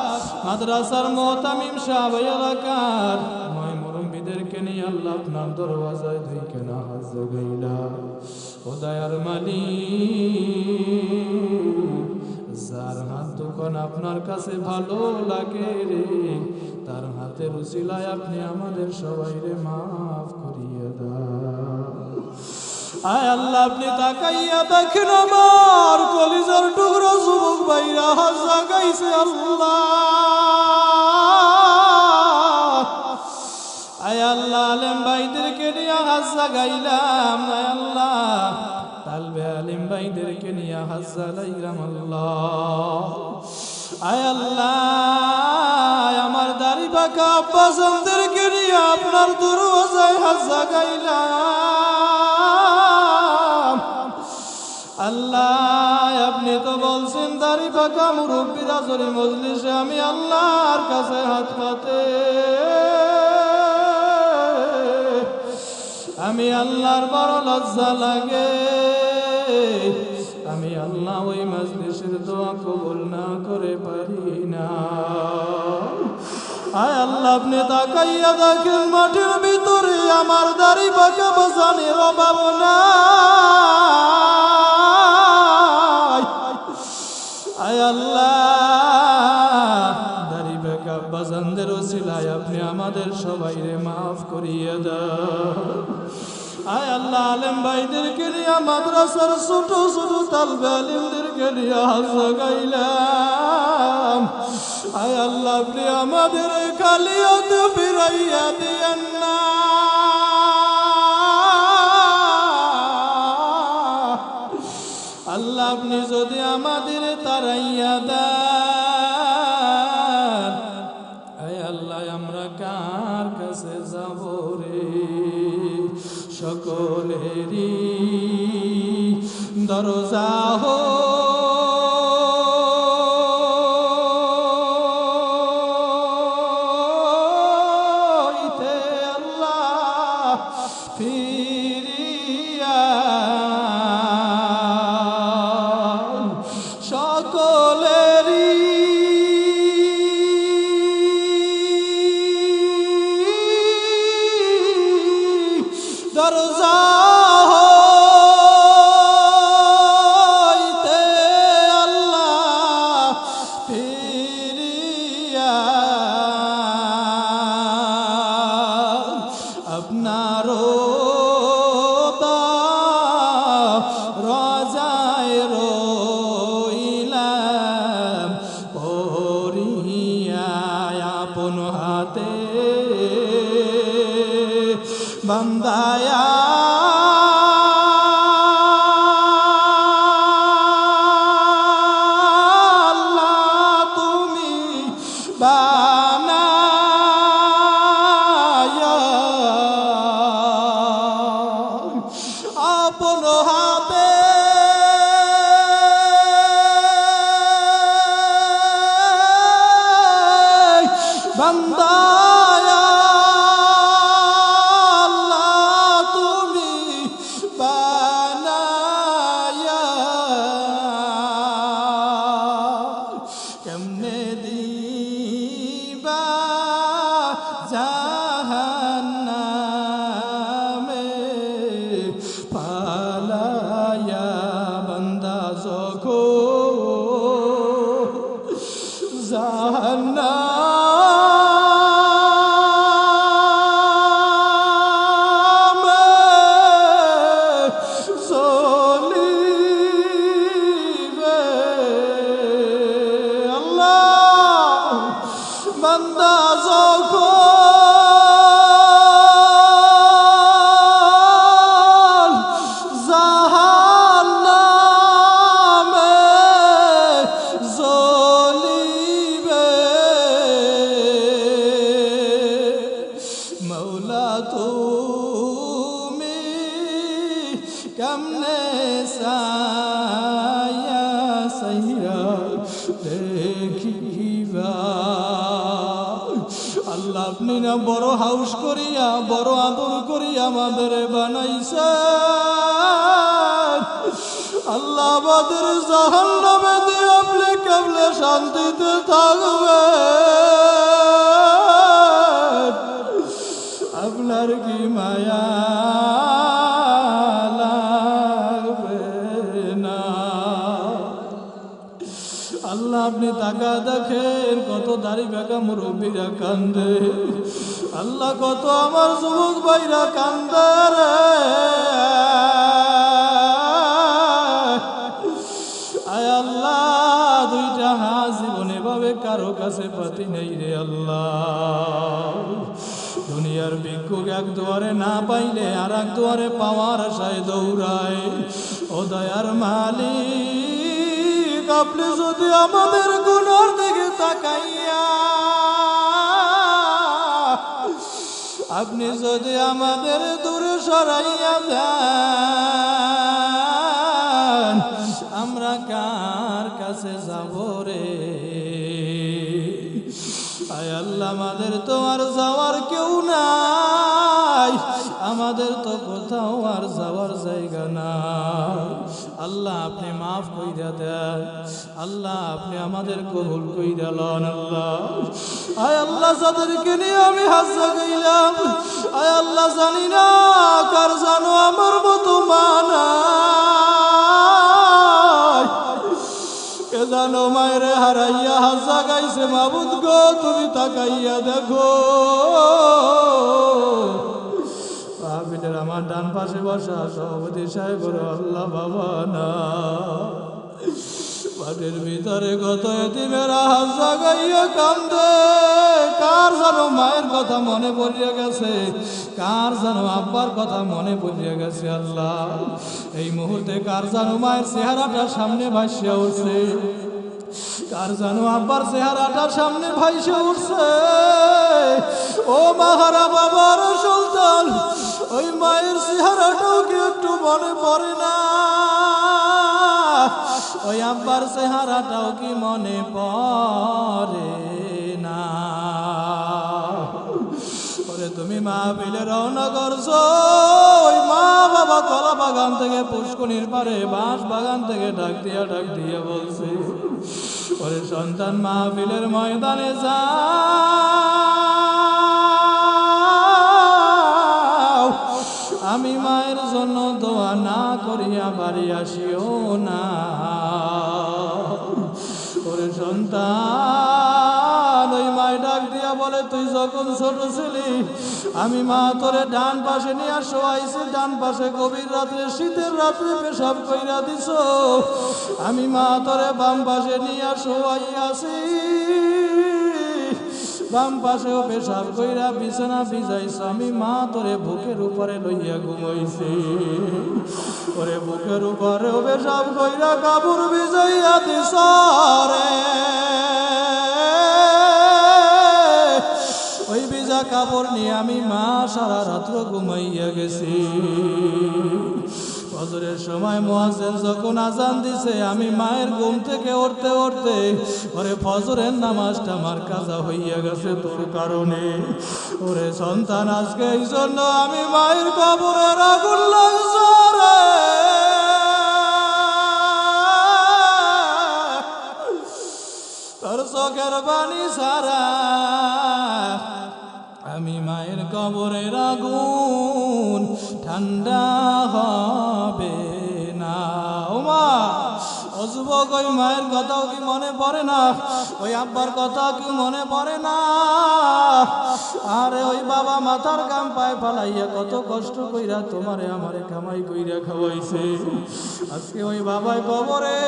মাদ্রাসার মুতামিম সাহেব, এলাকার মুরব্বিদেরকে নিয়ে আল্লাহ আপনার দরওয়াজায় ধইকে না হাত জাগাইলা। ও দয়ার মালিক, যার হাত তখন আপনার কাছে ভালো লাগে রে, তার হাতের উসিলায় আপনি আমাদের সবাইরে মাফ করিয়া দাও। আয় আল্লাহ আপনি তাকাইয়া দেখেন আমার কলিজার টুকরো যুবক ভাইরা হাত জাগাইছে আল্লাহ। আয় আল্লাহ আলেম ভাইদেরকে নিয়ে হাত জাগাইলাম, আয় আল্লাহ তালবে আলেম ভাইদেরকে নিয়ে হাত জাগাইলাম আল্লাহ। আয় আল্লাহ আমার দাড়ি পাকা আব্বাসানদেরকে নিয়ে আপনার দরওয়াজায় হাত জাগাইলাম আল্লাহ। আপনি তো বলছেন দাড়ি পাকা মুরব্বিরা জরি মজলিসে আমি আল্লাহর কাছে হাত পাতে, আমি আল্লাহর বড় লজ্জা লাগে, আমি আল্লাহ ওই মাজলিসের দোয়া কবুল না করে পারি না। আয় আল্লাহ, আপনি তাকাইয়া দেখেন মাটির ভিতরে আমার দাড়ি পাকা বাজানের অভাব নাই। আয় আল্লাহ, দাড়ি পাকা বাজানদের ওসিলায় আপনি আমাদের সবাইরে মাফ করিয়ে দাও। আয় আল্লাহ, আলেম ভাইদেরকে নিয়ে মাদ্রাসার ছোট ছোট তালবে আলিমদেরকে নিয়ে হাজ গাইলাম। আয় আল্লাহ, আপনি আমাদের খালিয়ত ফিরাইয়া দিয়েন না। আল্লাহ, আপনি যদি আমাদের তারাইয়া দেন, আয় আল্লাহ, আমরা কার কাছে যাব রে? সকলেরই দরজা হইতে আল্লাহ ফিরিয়া সকলেরই দরজা হইতে আল্লাহ ফিরিয়া আপনার রজায় রইলাম পরিয়া আপন হাতে বান্দায়া আল্লাহ, তুমি বানায়া আপন হাতে বান্দায়া কেমনে দিবা জাহান্নামে পালায়া বান্দা যখন জাহান্নামে চলিবে বান্দা যখন জাহান্নামে জ্বলিবে, মৌলা তুমি কেমনে সায়া সাইয়া দেখিবা। আল্লাহ, আপনি না বড় হাউস করিয়া বড় আদর করিয়া আমাদের বানাইছেন। আল্লাহ, আমাদের জাহান্নামে দিয়ে আপনি কেমনে শান্তিতে থাকবেন? আপনার কি মায়া লাগবে না? আল্লাহ, আপনি তাকা দেখেন কত দাড়ি বেকা মুরব্বীরা কান্দে। আল্লাহ, কত আমার যুবক ভাইরা কান্দে রে। আয় আল্লাহ, দুইটা হাত জীবনে ভাবে কারো কাছে পাতি নেই রে আল্লাহ। দুনিয়ার ভিক্ষুক এক দুয়ারে না পাইলে আর এক দুয়ারে পাওয়ার আশায় দৌড়ায়। ও দয়ার মালিক, আপনি যদি আমাদের গুনার দিকে তাকাইয়া আপনি যদি আমাদের দূরে সরাইয়া দেন, আমরা কার কাছে যাব রে? আয় আল্লাহ, আমাদের তো আর যাওয়ার কেউ নাই। আমাদের তো কোথাও আর যাওয়ার জায়গা না। আল্লাহ আপনি মাফ কইরা দেন, আল্লাহ আপনি আমাদের কবুল কইরা লন। আল্লাহ আয় আল্লাহ যাদেরকে নিয়ে আমি হাজ লাগাইলাম, আয় আল্লাহ জানি না কার জানো আমার মতো মানা কে জানো মায়ের হারাইয়া হাজ লাগাইছে। মাবুদ গো তুমি তাকাইয়া দেখো। পাপিদের আমার ডান পাশে বসা সভাপতি সাহেব আল্লাহ বাবা না মাটির ভিতরে কত এতিমেরা হাত জাগাইয়া কান্দে। কার যেন মায়ের কথা মনে পড়িয়া গেছে, কার যেন আব্বার কথা মনে পড়িয়া গেছে। আল্লাহ এই মুহূর্তে কার যেন মায়ের চেহারাটা সামনে ভাসিয়া উঠছে, কার যেন আব্বার চেহারাটা সামনে ভাইসে উঠছে। ও মাহারা বাবার সুলতান, ওই মায়ের চেহারাটাও কি একটু মনে পড়ে না? ওই আব্বার চেহারাটাও কি মনে পড়ে না? ওরে তুমি মাহফিলে রওনা করছো, ওই মা বাবা কলা বাগান থেকে পুষ্কনির পারে বাঁশ বাগান থেকে ডাক দিয়া বলছে, ওরে সন্তান মাহফিলের ময়দানে যাও, আমি মায়ের জন্য দোয়া না করিয়া বাড়ি আসিও না। ওরে সন্তান, ওই মায় ডাক দিয়া বলে, তুই যখন ছোট ছিলি আমি মা তোরে ডান পাশে নিয়ে শোয়াইছি, ডান পাশে গভীর রাত্রে শীতের রাত্রে পেশাব কইরা দিছ, আমি মা তোরে বাম পাশে নিয়ে শোয়াইয়াছি, বাম পাশেও পেশাব কইরা বিছানা ভিজাইছ, আমি মা তোরে বুকের উপরে লইয়া ঘুমাইছি, ওরে বুকের উপরেও পেশাব কইরা কাপড় ভিজাইয়া দিছ রে। ওই ভিজা কাপড় নিয়ে আমি মা সারা রাত্র ঘুমাইয়া গেছি। ফজরের সময় মুয়াজ্জিন যখন আজান দিছে, আমি মায়ের ঘুম থেকে উঠতে উঠতে ওরে ফজরের নামাজটা আমার কাজা হইয়া গেছে তোর কারণে। ওরে সন্তান, আজকে এই জন্য আমি মায়ের কবরের আগুন লাগছে রে। তোর চোখের বাণী সারা আমি মায়ের কবরের আগুন ঠান্ডা হবে না। ও মা, ও যুবক, ওই মায়ের কথাও কি মনে পড়ে না? ওই আব্বার কথা কি মনে পড়ে না? আরে ওই বাবা মাথার গাম পায়ে ফালাইয়া কত কষ্ট কইরা তোমারে আমারে কামাই কইরা খাওয়াইছে, আজকে ওই বাবাই কবরে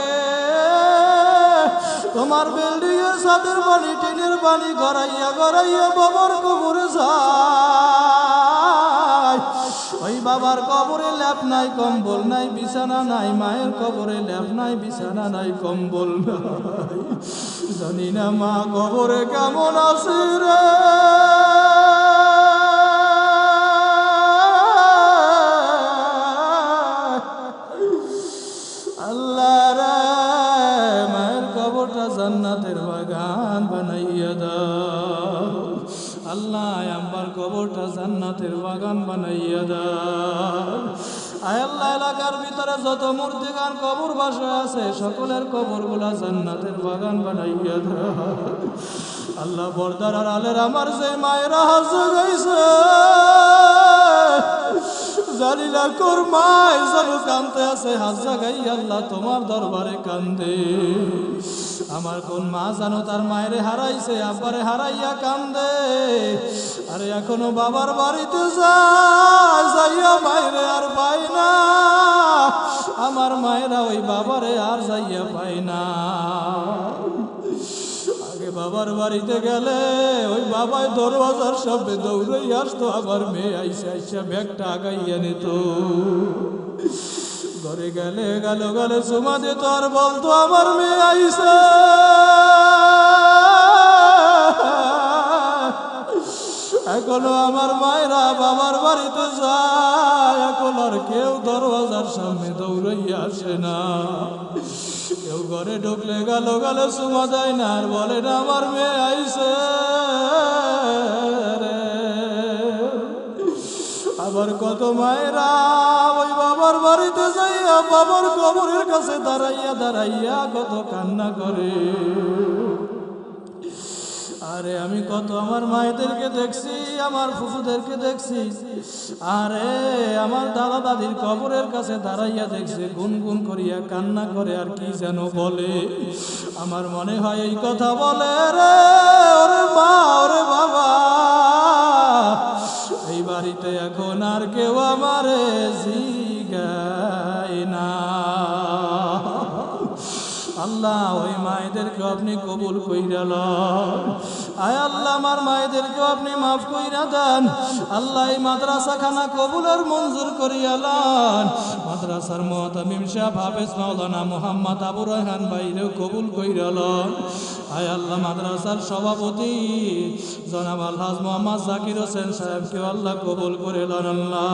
তোমার বিল্ডিং এর ছাদের পানি টিনের পানি গড়াইয়া গড়াইয়া বাবার কবরে যায়। ওই বাবার কবরে ল্যাপ নাই, কম্বল নাই, বিছানা নাই, মায়ের কবরে ল্যাপ নাই, বিছানা নাই, কম্বল নাই। জানি না মা কবরে কেমন আছে রে। আল্লাহ রে, মায়ের কবরটা জান্নাতের বাগান বানাইয়া দাও। আল্লাহ আব্বার কবরটা জান্নাতের বাগান বানাইয়া দাও। আয় আল্লাহ, এলাকার ভিতরে যত মূর্তিগান কবর বাসা আছে সকলের কবরগুলা জান্নাতের বাগান বানাইয়া দাও। আল্লাহ বর্দার আর আলের আমার যে মায়েরা হাজ গাইছে, জানি না কোর মায় যেন কান্দতে আছে হাজ গাই। আল্লাহ তোমার দরবারে কান্দে। আমার কোন মা জানো তার মায়েরে হারাইছে, আব্বারে হারাইয়া কান্দে, আরে এখনো বাবার বাড়িতে যাইয়া মায়েরে আর পাই না। আমার মায়েরা ওই বাবারে আর যাইয়া পাই না। আগে বাবার বাড়িতে গেলে ওই বাবাই দরওয়াজার সামনে দৌড়াই আসতো, আমার মেয়ে আইসা আইসা ব্যাগটা আগাইয়া নিত। ঘরে গেলে গেলে চুমা দিত আর বলতো আমার মেয়ে আইসা। এখনো আমার মায়েরা বাবার বাড়িতে যায়, এখন আর কেউ দরওয়াজার সামনে দৌড়াইয়া আসে না। কেউ ঘরে ঢুকলে গেলে চুমা দেয় না আর বলে না আমার মেয়ে আইসে। আবার কত মায়েরা ওই বাবার বাড়িতে যাইয়া বাবার কবরের কাছে দাঁড়াইয়া দাঁড়াইয়া কত কান্না করে। আরে আমি কত আমার মায়েদেরকে দেখছি, আমার ফুফুদেরকে দেখছি, আরে আমার দাদা দাদির কবরের কাছে দাঁড়াইয়া দেখছি গুনগুন করিয়া কান্না করে আর কি যেন বলে। আমার মনে হয় এই কথা বলে রে ওরে মা ওরে বাবা, এই বাড়িতে এখন আর কেউ আমারে জিগায় না। আল্লাহ ওই মায়েদেরকে আপনি কবুল কইরা লন। আয় আল্লাহ আমার মায়েদেরকে আপনি মাফ কইরা দেন। আল্লাহ এই মাদ্রাসা খানা কবুলের মঞ্জুর করিয়া লন। মাদ্রাসার মুআতামিম সাহেব হাফেজ মাওলানা মুহাম্মদ আবু রায়হান ভাইরেও কবুল কইরা লন। আয় আল্লাহ মাদ্রাসার সভাপতি জনাব আলহাজ মোহাম্মদ জাকির হোসেন সাহেবকে আল্লাহ কবুল করে লন। আল্লাহ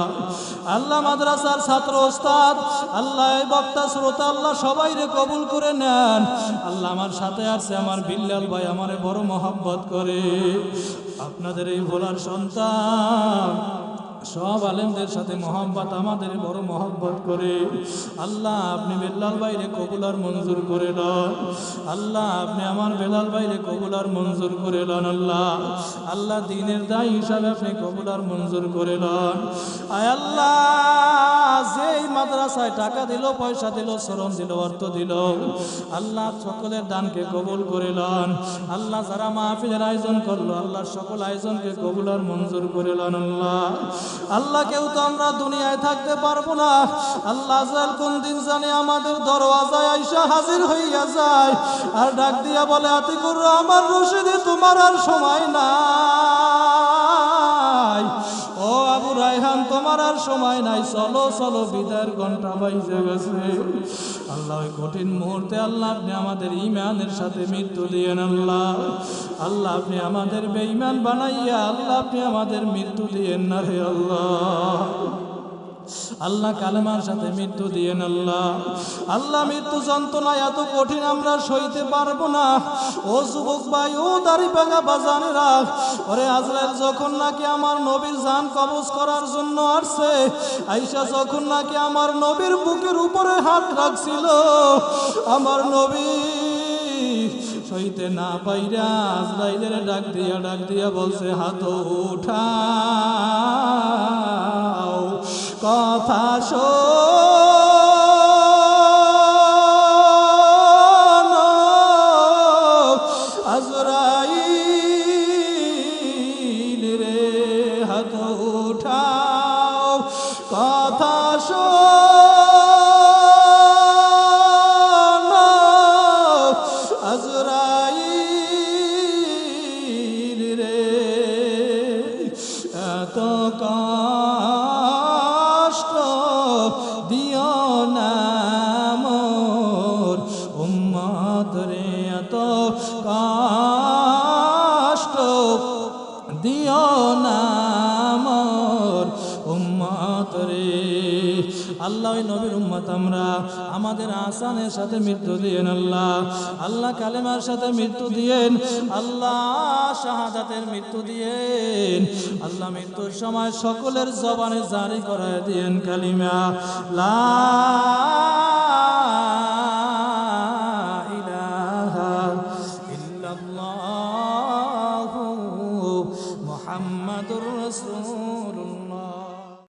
আল্লাহ মাদ্রাসার ছাত্র ওস্তাদ আল্লাহ এই বক্তা শ্রোতা আল্লাহ সবাইরে কবুল করে নেন। আল্লাহ আমার সাথে আছে আমার বিল্লাল ভাই আমারে বড় মহব্বত করে। আপনাদের এই ভোলার সন্তান সব আলেমদের সাথে মহব্বত আমাদের বড় মহব্বত করে। আল্লাহ আপনি বেলাল ভাইরে কবুল আর মঞ্জুর করে লন। আল্লাহ আপনি আমার বেলাল ভাইরে কবুল আর মঞ্জুর করে লন। আল্লাহ আল্লাহ দ্বীনের দায়ী হিসাবে আপনি কবুল আর মঞ্জুর করে লন। আয় আল্লাহ যেই মাদ্রাসায় টাকা দিল পয়সা দিল শ্রম দিল অর্থ দিল আল্লাহ সকলের দানকে কবুল করে লন। আল্লাহ যারা মাহফিলের আয়োজন করলো আল্লাহ সকল আয়োজনকে কবুল আর মঞ্জুর করে লন। আল্লাহ আল্লাহ কেউ তো আমরা দুনিয়ায় থাকতে পারবো না। আল্লাহ আজরাইল কোন দিন জানে আমাদের দরওয়াজায় আইসা হাজির হইয়া যায় আর ডাক দিয়া বলে আতিকুর রহমান রশিদি তোমার আর সময় নাই, ও আবু রায়হান তোমার আর সময় নাই, চলো চলো বিদায়ের ঘন্টা বাইজে গেছে। আল্লাহ ওই কঠিন মুহূর্তে আল্লাহ আপনি আমাদের ঈমানের সাথে মৃত্যু দিয়েন। আল্লাহ আল্লাহ আপনি আমাদের বেঈমান বানাইয়া আল্লাহ আপনি আমাদের মৃত্যু দিয়েন না রে আল্লাহ। আল্লাহ কালেমার সাথে মৃত্যু দিয়েন। আল্লাহ আল্লাহ মৃত্যু যন্ত্রণা এত কঠিন আমরা সইতে পারবো না। ও যুবক ভাই ও দাড়ি ভাঙা বাজানেরা, ওরে আজরাইল যখন নাকি আমার নবীর জান কবজ করার জন্য আসছে আইসা যখন নাকি আমার নবীর বুকের উপরে হাত রাখছিল আমার নবী সইতে না পাইরা আজরাইলের ডাক দিয়া বলছে হাত উঠাও কথা শোনো আজরাইল রে হাত উঠাও কথা শোনো আজরাইল রে এত দিও না মোর উম্মত রে এত কষ্ট দিও না মোর উম্মত রে। আল্লাহ ওই নবীর উম্মত আমরা আমাদের আসানের সাথে মৃত্যু দিয়েন। আল্লাহ আল্লাহ কালেমার সাথে মৃত্যু দিয়েন। আল্লাহ শাহাদাতের মৃত্যু দিয়েন। আল্লাহ মৃত্যুর সময় সকলের জবানে জারি করায় দিয়েন কালিমা লা ইলাহা ইল্লাল্লাহু মুহাম্মাদুর রাসূলুল্লাহ।